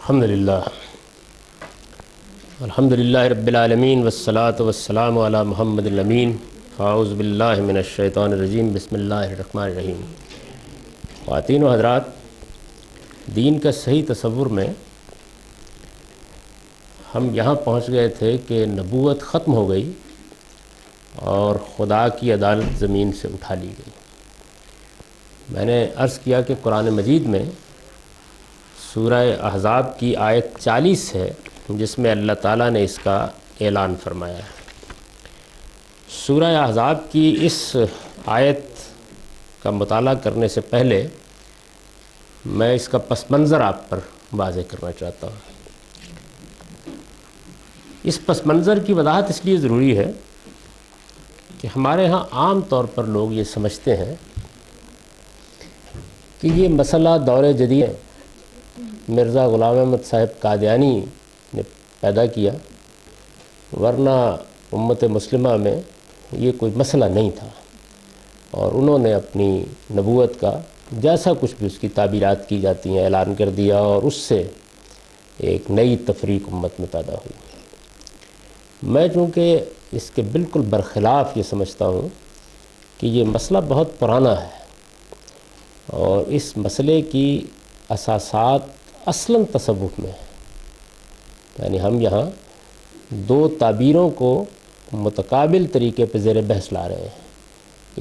الحمدللہ رب العالمین والصلاة والسلام علی محمد الامین. اعوذ باللہ من الشیطان الرجیم. بسم اللہ الرحمن الرحیم. خواتین و حضرات، دین کا صحیح تصور میں ہم یہاں پہنچ گئے تھے کہ نبوت ختم ہو گئی اور خدا کی عدالت زمین سے اٹھا لی گئی. میں نے عرض کیا کہ قرآن مجید میں سورہ احزاب کی آیت 40 ہے جس میں اللہ تعالیٰ نے اس کا اعلان فرمایا ہے. سورہ احزاب کی اس آیت کا مطالعہ کرنے سے پہلے میں اس کا پس منظر آپ پر واضح کرنا چاہتا ہوں. اس پس منظر کی وضاحت اس لیے ضروری ہے کہ ہمارے ہاں عام طور پر لوگ یہ سمجھتے ہیں کہ یہ مسئلہ دور جدید مرزا غلام احمد صاحب قادیانی نے پیدا کیا، ورنہ امت مسلمہ میں یہ کوئی مسئلہ نہیں تھا، اور انہوں نے اپنی نبوت کا جیسا کچھ بھی اس کی تعبیرات کی جاتی ہیں اعلان کر دیا، اور اس سے ایک نئی تفریق امت میں پیدا ہوئی. میں چونکہ اس کے بالکل برخلاف یہ سمجھتا ہوں کہ یہ مسئلہ بہت پرانا ہے، اور اس مسئلے کی اساسات اصلاً تصوف میں ہے. یعنی ہم یہاں دو تعبیروں کو متقابل طریقے پہ زیر بحث لا رہے ہیں،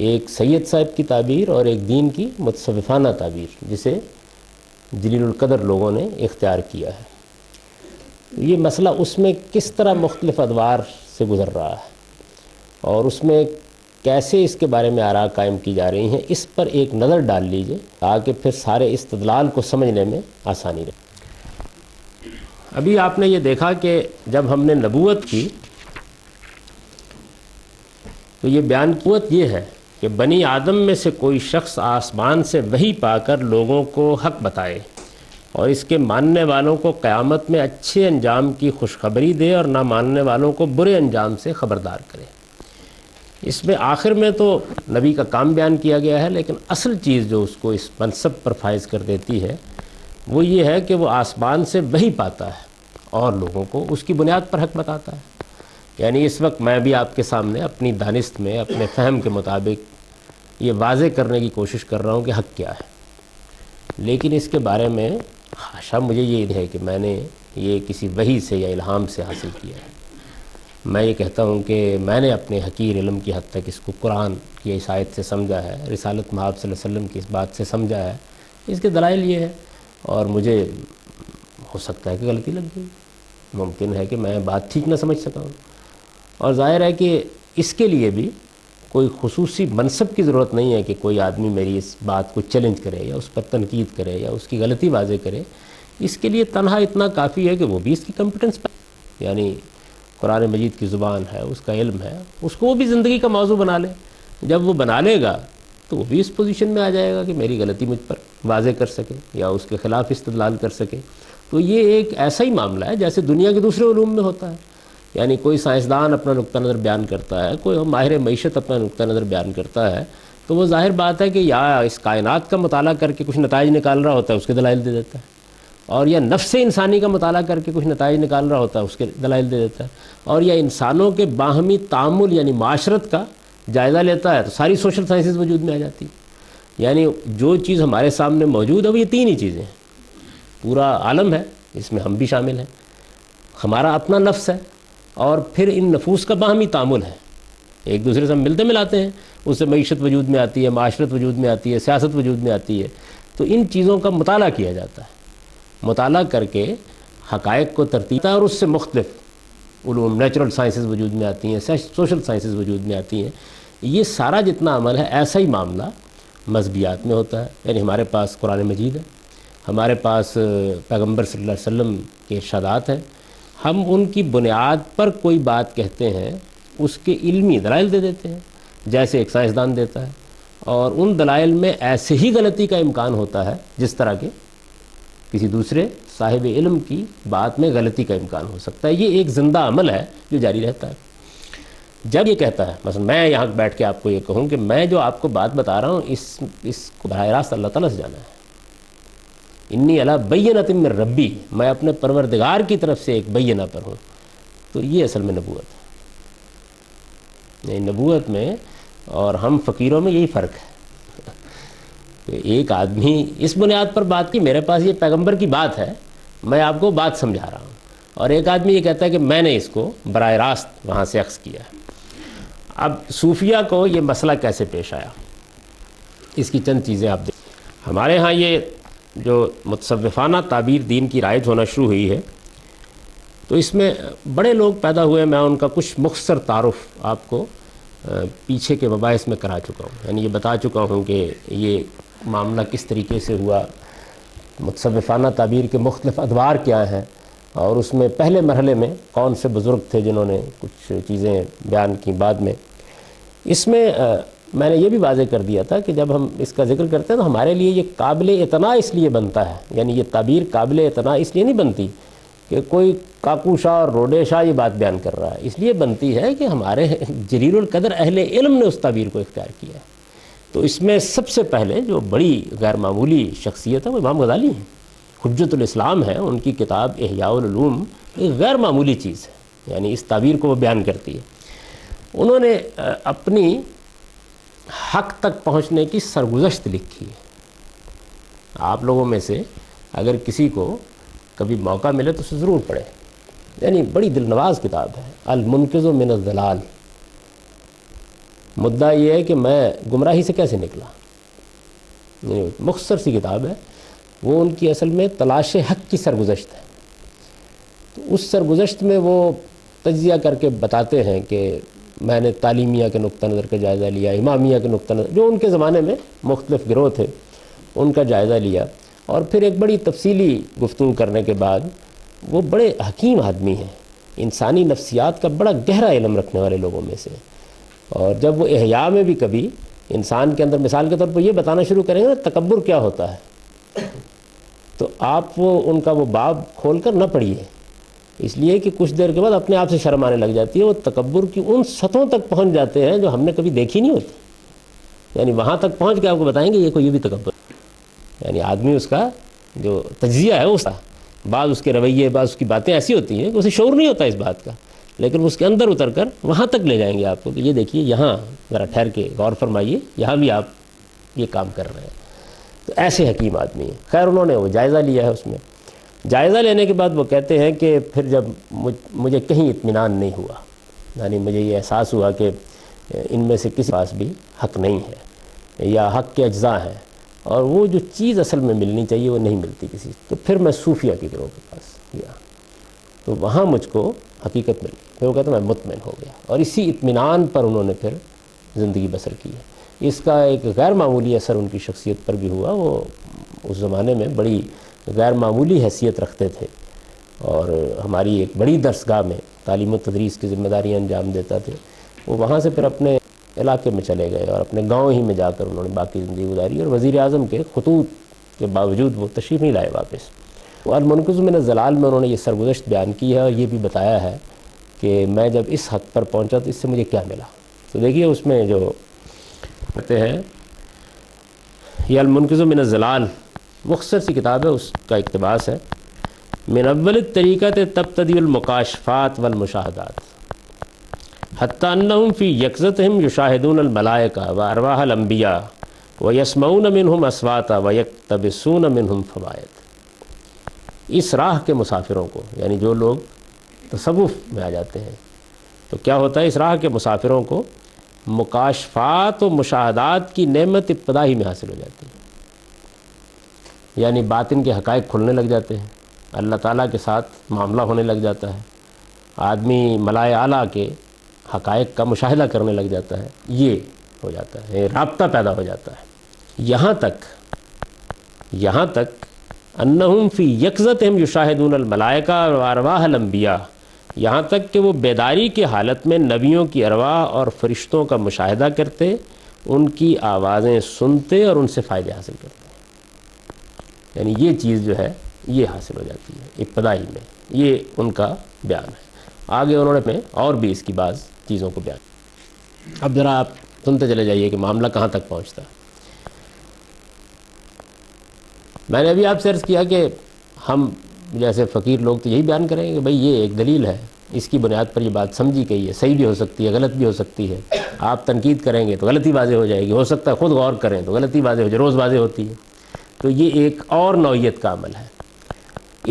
ایک سید صاحب کی تعبیر اور ایک دین کی متصوفانہ تعبیر جسے جلیل القدر لوگوں نے اختیار کیا ہے. یہ مسئلہ اس میں کس طرح مختلف ادوار سے گزر رہا ہے اور اس میں کیسے اس کے بارے میں آراء قائم کی جا رہی ہیں، اس پر ایک نظر ڈال لیجئے تاکہ پھر سارے استدلال کو سمجھنے میں آسانی رہے. ابھی آپ نے یہ دیکھا کہ جب ہم نے نبوت کی تو یہ بیان قوت یہ ہے کہ بنی آدم میں سے کوئی شخص آسمان سے وحی پا کر لوگوں کو حق بتائے اور اس کے ماننے والوں کو قیامت میں اچھے انجام کی خوشخبری دے اور نہ ماننے والوں کو برے انجام سے خبردار کرے. اس میں آخر میں تو نبی کا کام بیان کیا گیا ہے، لیکن اصل چیز جو اس کو اس منصب پر فائز کر دیتی ہے وہ یہ ہے کہ وہ آسمان سے وحی پاتا ہے اور لوگوں کو اس کی بنیاد پر حق بتاتا ہے. یعنی اس وقت میں بھی آپ کے سامنے اپنی دانست میں اپنے فہم کے مطابق یہ واضح کرنے کی کوشش کر رہا ہوں کہ حق کیا ہے، لیکن اس کے بارے میں حاشا مجھے یہ ہے کہ میں نے یہ کسی وحی سے یا الہام سے حاصل کیا ہے. میں یہ کہتا ہوں کہ میں نے اپنے حقیر علم کی حد تک اس کو قرآن کی اس آیت سے سمجھا ہے، رسالت مآب صلی اللہ علیہ وسلم کی اس بات سے سمجھا ہے. اس کے دلائل یہ ہے، اور مجھے ہو سکتا ہے کہ غلطی لگ گئی، ممکن ہے کہ میں بات ٹھیک نہ سمجھ سکا ہوں، اور ظاہر ہے کہ اس کے لیے بھی کوئی خصوصی منصب کی ضرورت نہیں ہے کہ کوئی آدمی میری اس بات کو چیلنج کرے یا اس پر تنقید کرے یا اس کی غلطی واضح کرے. اس کے لیے تنہا اتنا کافی ہے کہ وہ بھی اس کی کمپٹنس پر، یعنی قرآن مجید کی زبان ہے، اس کا علم ہے، اس کو وہ بھی زندگی کا موضوع بنا لے. جب وہ بنا لے گا تو وہ بھی اس پوزیشن میں آ جائے گا کہ میری غلطی مجھ پر واضح کر سکے یا اس کے خلاف استدلال کر سکے. تو یہ ایک ایسا ہی معاملہ ہے جیسے دنیا کے دوسرے علوم میں ہوتا ہے. یعنی کوئی سائنسدان اپنا نقطہ نظر بیان کرتا ہے، کوئی ماہر معیشت اپنا نقطہ نظر بیان کرتا ہے، تو وہ ظاہر بات ہے کہ یا اس کائنات کا مطالعہ کر کے کچھ نتائج نکال رہا ہوتا ہے، اس کے دلائل دے دیتا ہے، اور یا نفس انسانی کا مطالعہ کر کے کچھ نتائج نکال رہا ہوتا ہے، اس کے دلائل دے دیتا ہے، اور یا انسانوں کے باہمی تعامل یعنی معاشرت کا جائزہ لیتا ہے تو ساری سوشل سائنسز وجود میں آ جاتی. یعنی جو چیز ہمارے سامنے موجود ہے وہ یہ تین ہی چیزیں ہیں. پورا عالم ہے، اس میں ہم بھی شامل ہیں، ہمارا اپنا نفس ہے، اور پھر ان نفوس کا باہمی تعامل ہے، ایک دوسرے سے ہم ملتے ملاتے ہیں، اس سے معیشت وجود میں آتی ہے، معاشرت وجود میں آتی ہے، سیاست وجود میں آتی ہے. تو ان چیزوں کا مطالعہ کیا جاتا ہے، مطالعہ کر کے حقائق کو ترتیب، اور اس سے مختلف علوم نیچرل سائنسز وجود میں آتی ہیں، سوشل سائنسز وجود میں آتی ہیں. یہ سارا جتنا عمل ہے ایسا ہی معاملہ مذہبیات میں ہوتا ہے. یعنی ہمارے پاس قرآن مجید ہے، ہمارے پاس پیغمبر صلی اللہ علیہ وسلم کے ارشادات ہیں، ہم ان کی بنیاد پر کوئی بات کہتے ہیں، اس کے علمی دلائل دے دیتے ہیں جیسے ایک سائنسدان دیتا ہے، اور ان دلائل میں ایسے ہی غلطی کا امکان ہوتا ہے جس طرح کے کسی دوسرے صاحب علم کی بات میں غلطی کا امکان ہو سکتا ہے. یہ ایک زندہ عمل ہے جو جاری رہتا ہے. جب یہ کہتا ہے، مثلا میں یہاں بیٹھ کے آپ کو یہ کہوں کہ میں جو آپ کو بات بتا رہا ہوں اس کو براہ راست اللہ تعالیٰ سے جانا ہے، انی علی بینۃ من ربی، میں اپنے پروردگار کی طرف سے ایک بینہ پر ہوں۔ تو یہ اصل میں نبوت ہے۔ نبوت میں اور ہم فقیروں میں یہی فرق ہے۔ ایک آدمی اس بنیاد پر بات کی میرے پاس یہ پیغمبر کی بات ہے، میں آپ کو بات سمجھا رہا ہوں، اور ایک آدمی یہ کہتا ہے کہ میں نے اس کو براہ راست وہاں سے اخذ کیا ہے۔ اب صوفیہ کو یہ مسئلہ کیسے پیش آیا، اس کی چند چیزیں آپ دیکھیں۔ ہمارے ہاں یہ جو متصوفانہ تعبیر دین کی رائج ہونا شروع ہوئی ہے، تو اس میں بڑے لوگ پیدا ہوئے، میں ان کا کچھ مختصر تعارف آپ کو پیچھے کے مباحث میں کرا چکا ہوں، یعنی یہ بتا چکا ہوں کہ یہ معاملہ کس طریقے سے ہوا، متصوفانہ تعبیر کے مختلف ادوار کیا ہیں، اور اس میں پہلے مرحلے میں کون سے بزرگ تھے جنہوں نے کچھ چیزیں بیان کی بعد میں۔ اس میں میں نے یہ بھی واضح کر دیا تھا کہ جب ہم اس کا ذکر کرتے ہیں تو ہمارے لیے یہ قابل اعتنا اس لیے بنتا ہے، یعنی یہ تعبیر قابل اعتنا اس لیے نہیں بنتی کہ کوئی کاکو شاہ اور روڈے شاہ یہ بات بیان کر رہا ہے، اس لیے بنتی ہے کہ ہمارے جلیل القدر اہل علم نے اس تعبیر کو اختیار کیا ہے۔ تو اس میں سب سے پہلے جو بڑی غیر معمولی شخصیت ہے وہ امام غزالی ہیں، حجت الاسلام ہے، ان کی کتاب احیاء العلوم ایک غیر معمولی چیز ہے، یعنی اس تعبیر کو وہ بیان کرتی ہے۔ انہوں نے اپنی حق تک پہنچنے کی سرگزشت لکھی ہے۔ آپ لوگوں میں سے اگر کسی کو کبھی موقع ملے تو اسے ضرور پڑھیں، یعنی بڑی دل نواز کتاب ہے، المنقذ من الضلال۔ مدعا یہ ہے کہ میں گمراہی سے کیسے نکلا، یعنی مختصر سی کتاب ہے، وہ ان کی اصل میں تلاش حق کی سرگزشت ہے۔ تو اس سرگزشت میں وہ تجزیہ کر کے بتاتے ہیں کہ میں نے تعلیمیہ کے نقطہ نظر کا جائزہ لیا، امامیہ کے نقطہ نظر، جو ان کے زمانے میں مختلف گروہ تھے ان کا جائزہ لیا، اور پھر ایک بڑی تفصیلی گفتگو کرنے کے بعد وہ بڑے حکیم آدمی ہیں، انسانی نفسیات کا بڑا گہرا علم رکھنے والے لوگوں میں سے، اور جب وہ احیاء میں بھی کبھی انسان کے اندر مثال کے طور پر یہ بتانا شروع کریں گے نا تکبر کیا ہوتا ہے، تو آپ وہ ان کا وہ باب کھول کر نہ پڑھیے، اس لیے کہ کچھ دیر کے بعد اپنے آپ سے شرم آنے لگ جاتی ہے۔ وہ تکبر کی ان سطحوں تک پہنچ جاتے ہیں جو ہم نے کبھی دیکھی نہیں ہوتی، یعنی وہاں تک پہنچ کے آپ کو بتائیں گے یہ بھی تکبر، یعنی آدمی اس کا جو تجزیہ ہے اس کا، بعض اس کے رویے، بعض اس کی باتیں ایسی ہوتی ہیں کہ اسے شعور نہیں ہوتا اس بات کا، لیکن اس کے اندر اتر کر وہاں تک لے جائیں گے آپ کو کہ یہ دیکھیے یہاں ذرا ٹھہر کے غور فرمائیے، یہاں بھی آپ یہ کام کر رہے ہیں۔ تو ایسے حکیم آدمی ہیں۔ خیر انہوں نے وہ جائزہ لیا ہے، اس میں جائزہ لینے کے بعد وہ کہتے ہیں کہ پھر جب مجھے کہیں اطمینان نہیں ہوا، یعنی مجھے یہ احساس ہوا کہ ان میں سے کسی پاس بھی حق نہیں ہے یا حق کے اجزاء ہیں، اور وہ جو چیز اصل میں ملنی چاہیے وہ نہیں ملتی کسی، تو پھر میں صوفیہ کے گروہ کے پاس گیا، تو وہاں مجھ کو حقیقت مل گئی، پھر وہ کہتا میں مطمئن ہو گیا، اور اسی اطمینان پر انہوں نے پھر زندگی بسر کی ہے۔ اس کا ایک غیر معمولی اثر ان کی شخصیت پر بھی ہوا، وہ اس زمانے میں بڑی غیر معمولی حیثیت رکھتے تھے، اور ہماری ایک بڑی درسگاہ میں تعلیم و تدریس کی ذمہ داریاں انجام دیتا تھے۔ وہ وہاں سے پھر اپنے علاقے میں چلے گئے اور اپنے گاؤں ہی میں جا کر انہوں نے باقی زندگی گزاری، اور وزیر اعظم کے خطوط کے باوجود وہ تشریف نہیں لائے واپس۔ المنقذ من الضلال میں انہوں نے یہ سرگزشت بیان کی ہے، اور یہ بھی بتایا ہے کہ میں جب اس حق پر پہنچا تو اس سے مجھے کیا ملا۔ تو دیکھیے اس میں جو کہتے ہیں یہ المنقذ من الضلال مختصر سی کتاب ہے، اس کا اقتباس ہے، من اول الطریقۃ تبتدی المکاشفات والمشاہدات حتی انہم فی یقظتہم یشاہدون الملائکہ وارواح الانبیاء ویسمعون منہم اصواتا ویقتبسون منہم فوائد۔ اس راہ کے مسافروں کو، یعنی جو لوگ تصوف میں آ جاتے ہیں، تو کیا ہوتا ہے، اس راہ کے مسافروں کو مکاشفات و مشاہدات کی نعمت ابتدائی میں حاصل ہو جاتی ہے، یعنی باطن کے حقائق کھلنے لگ جاتے ہیں، اللہ تعالیٰ کے ساتھ معاملہ ہونے لگ جاتا ہے، آدمی ملائے اعلیٰ کے حقائق کا مشاہدہ کرنے لگ جاتا ہے، یہ ہو جاتا ہے، رابطہ پیدا ہو جاتا ہے۔ یہاں تک انہم فی یقظتہم یشاہدون الملائکہ وارواح الانبیاء، یہاں تک کہ وہ بیداری کی حالت میں نبیوں کی ارواح اور فرشتوں کا مشاہدہ کرتے، ان کی آوازیں سنتے اور ان سے فائدے حاصل کرتے، یعنی یہ چیز جو ہے یہ حاصل ہو جاتی ہے ابتدائی میں۔ یہ ان کا بیان ہے۔ آگے انہوں نے اور بھی اس کی بعض چیزوں کو بیان۔ اب ذرا آپ سنتے چلے جائیے کہ معاملہ کہاں تک پہنچتا ہے۔ میں نے ابھی آپ سے عرض کیا کہ ہم جیسے فقیر لوگ تو یہی بیان کریں گے کہ بھئی یہ ایک دلیل ہے، اس کی بنیاد پر یہ بات سمجھی گئی ہے، صحیح بھی ہو سکتی ہے، غلط بھی ہو سکتی ہے، آپ تنقید کریں گے تو غلطی واضح ہو جائے گی، ہو سکتا ہے خود غور کریں تو غلطی واضح ہو جائے، روز واضح ہوتی ہے. تو یہ ایک اور نوعیت کا عمل ہے،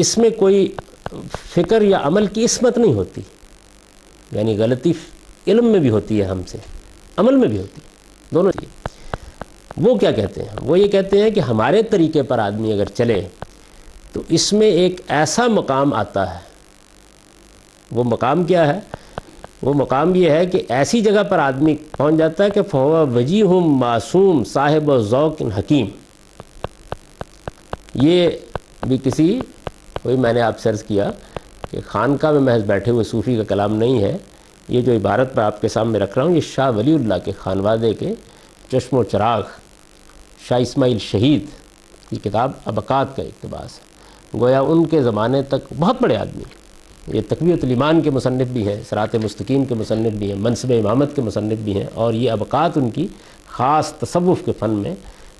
اس میں کوئی فکر یا عمل کی عصمت نہیں ہوتی. یعنی غلطی علم میں بھی ہوتی ہے، ہم سے عمل میں بھی ہوتی ہے، دونوں چیزیں. وہ کیا کہتے ہیں؟ وہ یہ کہتے ہیں کہ ہمارے طریقے پر آدمی اگر چلے تو اس میں ایک ایسا مقام آتا ہے. وہ مقام کیا ہے؟ وہ مقام یہ ہے کہ ایسی جگہ پر آدمی پہنچ جاتا ہے کہ فہو وجیہ معصوم صاحب و ذوق حکیم. یہ بھی وہی میں نے آپ سے عرض کیا کہ خانقاہ میں محض بیٹھے ہوئے صوفی کا کلام نہیں ہے. یہ جو عبارت میں آپ کے سامنے رکھ رہا ہوں، یہ شاہ ولی اللہ کے خانوادے کے چشم و چراغ شاہ اسماعیل شہید کی کتاب ابقات کا اقتباس ہے. گویا ان کے زمانے تک بہت بڑے آدمی، یہ تقویۃ الایمان کے مصنف بھی ہیں، صراط مستقیم کے مصنف بھی ہیں، منصب امامت کے مصنف بھی ہیں، اور یہ ابقات ان کی خاص تصوف کے فن میں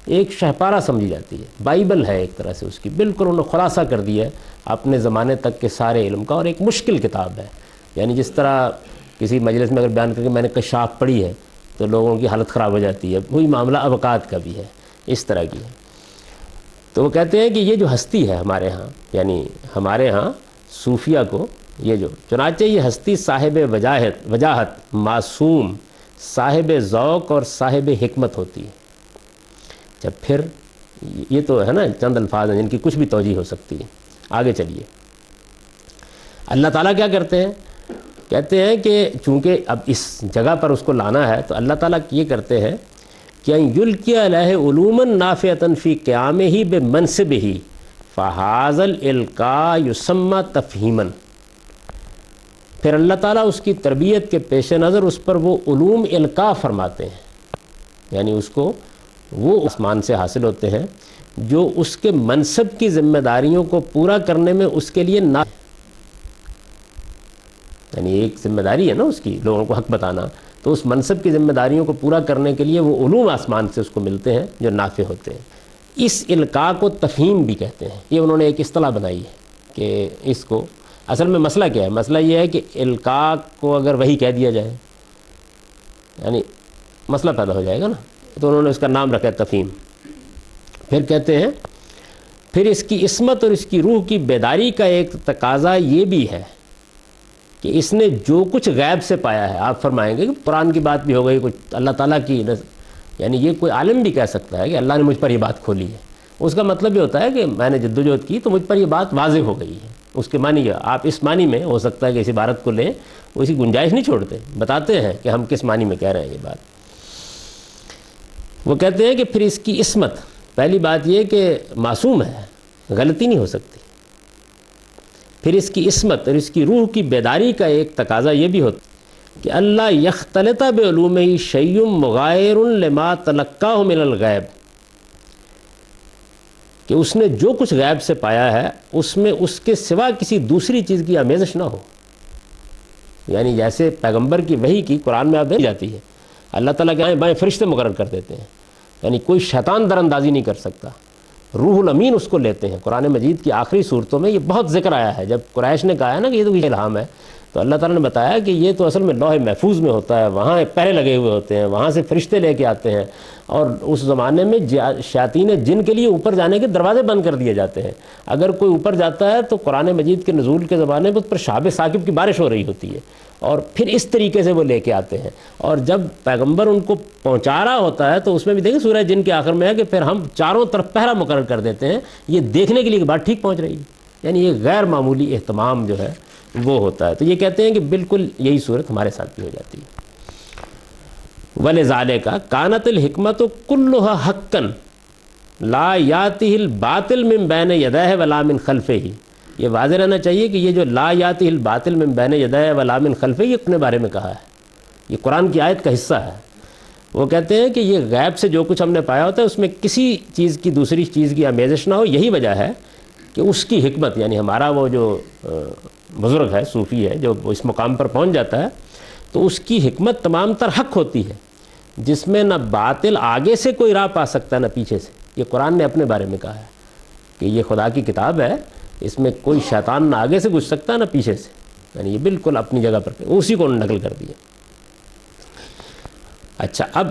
ایک شہپارہ سمجھی جاتی ہے. بائبل ہے ایک طرح سے اس کی، بالکل انہوں نے خلاصہ کر دیا ہے اپنے زمانے تک کے سارے علم کا، اور ایک مشکل کتاب ہے. یعنی جس طرح کسی مجلس میں اگر بیان کر کے میں نے کشاف پڑھی ہے تو لوگوں کی حالت خراب ہو جاتی ہے، وہی معاملہ ابقات کا بھی ہے، اس طرح کی ہے. تو وہ کہتے ہیں کہ یہ جو ہستی ہے ہمارے ہاں، یعنی ہمارے ہاں صوفیہ کو یہ جو چنانچہ یہ ہستی صاحب وجاہت، معصوم، صاحب ذوق اور صاحب حکمت ہوتی ہے. جب پھر یہ تو ہے نا چند الفاظ ہیں جن کی کچھ بھی توجیہ ہو سکتی ہے. آگے چلیے. اللہ تعالیٰ کیا کرتے ہیں؟ کہتے ہیں کہ چونکہ اب اس جگہ پر اس کو لانا ہے تو اللہ تعالیٰ یہ کرتے ہیں کہ یلقی علیہ علوما نافعۃ فی قیامہ بمنصبہ فہذا الالقاء یسمى تفہیما. پھر اللہ تعالیٰ اس کی تربیت کے پیش نظر اس پر وہ علوم القاء فرماتے ہیں، یعنی اس کو وہ آسمان سے حاصل ہوتے ہیں جو اس کے منصب کی ذمہ داریوں کو پورا کرنے میں اس کے لیے یعنی ایک ذمہ داری ہے نا اس کی، لوگوں کو حق بتانا، تو اس منصب کی ذمہ داریوں کو پورا کرنے کے لیے وہ علوم آسمان سے اس کو ملتے ہیں جو نافع ہوتے ہیں. اس القاء کو تفہیم بھی کہتے ہیں. یہ انہوں نے ایک اصطلاح بنائی ہے کہ اس کو اصل میں مسئلہ کیا ہے؟ مسئلہ یہ ہے کہ القاء کو اگر وہی کہہ دیا جائے یعنی مسئلہ پیدا ہو جائے گا نا، تو انہوں نے اس کا نام رکھا ہے تفہیم. پھر کہتے ہیں پھر اس کی عصمت اور اس کی روح کی بیداری کا ایک تقاضا یہ بھی ہے کہ اس نے جو کچھ غیب سے پایا ہے، آپ فرمائیں گے کہ قرآن کی بات بھی ہو گئی، کچھ اللہ تعالیٰ کی یعنی یہ کوئی عالم بھی کہہ سکتا ہے کہ اللہ نے مجھ پر یہ بات کھولی ہے. اس کا مطلب یہ ہوتا ہے کہ میں نے جدوجہد کی تو مجھ پر یہ بات واضح ہو گئی ہے. اس کے معنی آپ اس معنی میں ہو سکتا ہے کہ اس عبارت کو لیں، وہ اسی گنجائش نہیں چھوڑتے، بتاتے ہیں کہ ہم کس معنی میں کہہ رہے ہیں یہ بات. وہ کہتے ہیں کہ پھر اس کی عصمت، پہلی بات یہ کہ معصوم ہے، غلطی نہیں ہو سکتی. پھر اس کی عصمت اور اس کی روح کی بیداری کا ایک تقاضا یہ بھی ہوتا کہ اللہ یختلط بعلومہ شیء مغایر لما تلقاہ من الغیب، کہ اس نے جو کچھ غیب سے پایا ہے اس میں اس کے سوا کسی دوسری چیز کی آمیزش نہ ہو. یعنی جیسے پیغمبر کی وحی کی قرآن میں آپ دیکھ جاتی ہے، اللہ تعالیٰ کے آئیں بائیں فرشتے مقرر کر دیتے ہیں، یعنی کوئی شیطان در اندازی نہیں کر سکتا. روح الامین اس کو لیتے ہیں. قرآن مجید کی آخری صورتوں میں یہ بہت ذکر آیا ہے. جب قریش نے کہا ہے نا کہ یہ تو الہام ہے، تو اللہ تعالیٰ نے بتایا کہ یہ تو اصل میں لوح محفوظ میں ہوتا ہے، وہاں پہرے لگے ہوئے ہوتے ہیں، وہاں سے فرشتے لے کے آتے ہیں، اور اس زمانے میں شیاطین جن کے لیے اوپر جانے کے دروازے بند کر دیے جاتے ہیں. اگر کوئی اوپر جاتا ہے تو قرآن مجید کے نزول کے زمانے میں اس پر شہاب ثاقب کی بارش ہو رہی ہوتی ہے، اور پھر اس طریقے سے وہ لے کے آتے ہیں. اور جب پیغمبر ان کو پہنچا رہا ہوتا ہے تو اس میں بھی دیکھیں سورہ جن کے آخر میں ہے کہ پھر ہم چاروں طرف پہرا مقرر کر دیتے ہیں، یہ دیکھنے کے لیے کہ بات ٹھیک پہنچ رہی ہے. یعنی یہ غیر معمولی اہتمام جو ہے وہ ہوتا ہے. تو یہ کہتے ہیں کہ بالکل یہی صورت ہمارے ساتھ بھی ہو جاتی ہے. وَلِذَالِكَ كَانَتِ الْحِكْمَةُ كُلُّهَا حَقًّا لَا يَأْتِهِ الْبَاطِلُ مِنْ بَيْنِ يَدَيْهِ وَلَا مِنْ خَلْفِهِ. یہ واضح رہنا چاہیے کہ یہ جو لا یاتی الباطل من بین یدیہ ولا من خلفہ، یہ اپنے بارے میں کہا ہے، یہ قرآن کی آیت کا حصہ ہے. وہ کہتے ہیں کہ یہ غیب سے جو کچھ ہم نے پایا ہوتا ہے اس میں کسی چیز کی دوسری چیز کی آمیزش نہ ہو. یہی وجہ ہے کہ اس کی حکمت، یعنی ہمارا وہ جو بزرگ ہے، صوفی ہے، جو اس مقام پر پہنچ جاتا ہے تو اس کی حکمت تمام تر حق ہوتی ہے، جس میں نہ باطل آگے سے کوئی راہ پا سکتا ہے نہ پیچھے سے. یہ قرآن نے اپنے بارے میں کہا ہے. کہ یہ خدا کی کتاب ہے، اس میں کوئی شیطان نہ آگے سے گھس سکتا نہ پیچھے سے، یعنی یہ بالکل اپنی جگہ پر اسی کو نقل کر دیا۔ اچھا، اب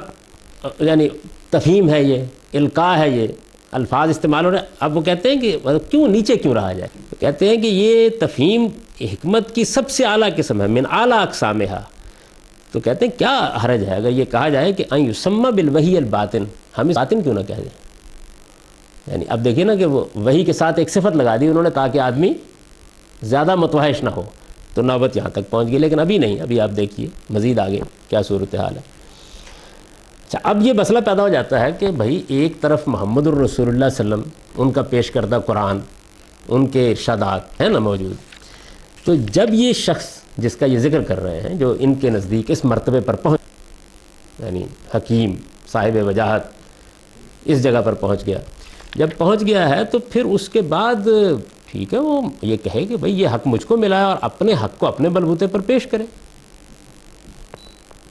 یعنی تفہیم ہے، یہ القاء ہے، یہ الفاظ استعمال ہو رہے ہیں۔ اب وہ کہتے ہیں کہ کیوں نیچے کیوں رہا جائے؟ کہتے ہیں کہ یہ تفہیم حکمت کی سب سے اعلیٰ قسم ہے، من اعلیٰ اقسامہا۔ تو کہتے ہیں کیا حرج ہے اگر یہ کہا جائے کہ ان یسمى بالوحی الباطن، ہم اس باطن کیوں نہ کہہ دیں؟ یعنی اب دیکھیے نا کہ وہ وحی کے ساتھ ایک صفت لگا دی انہوں نے تاکہ آدمی زیادہ متوحش نہ ہو، تو نوبت یہاں تک پہنچ گئی، لیکن ابھی نہیں، ابھی آپ دیکھیے مزید آگے کیا صورتحال ہے۔ اچھا، اب یہ مسئلہ پیدا ہو جاتا ہے کہ بھائی ایک طرف محمد الرسول اللہ صلی اللہ علیہ وسلم، ان کا پیش کردہ قرآن، ان کے ارشادات ہیں نا موجود، تو جب یہ شخص جس کا یہ ذکر کر رہے ہیں جو ان کے نزدیک اس مرتبے پر پہنچ، یعنی حکیم صاحب وجاہت، اس جگہ پر پہنچ گیا، جب پہنچ گیا ہے تو پھر اس کے بعد ٹھیک ہے وہ یہ کہے کہ بھئی یہ حق مجھ کو ملا ہے اور اپنے حق کو اپنے بلبوتے پر پیش کرے۔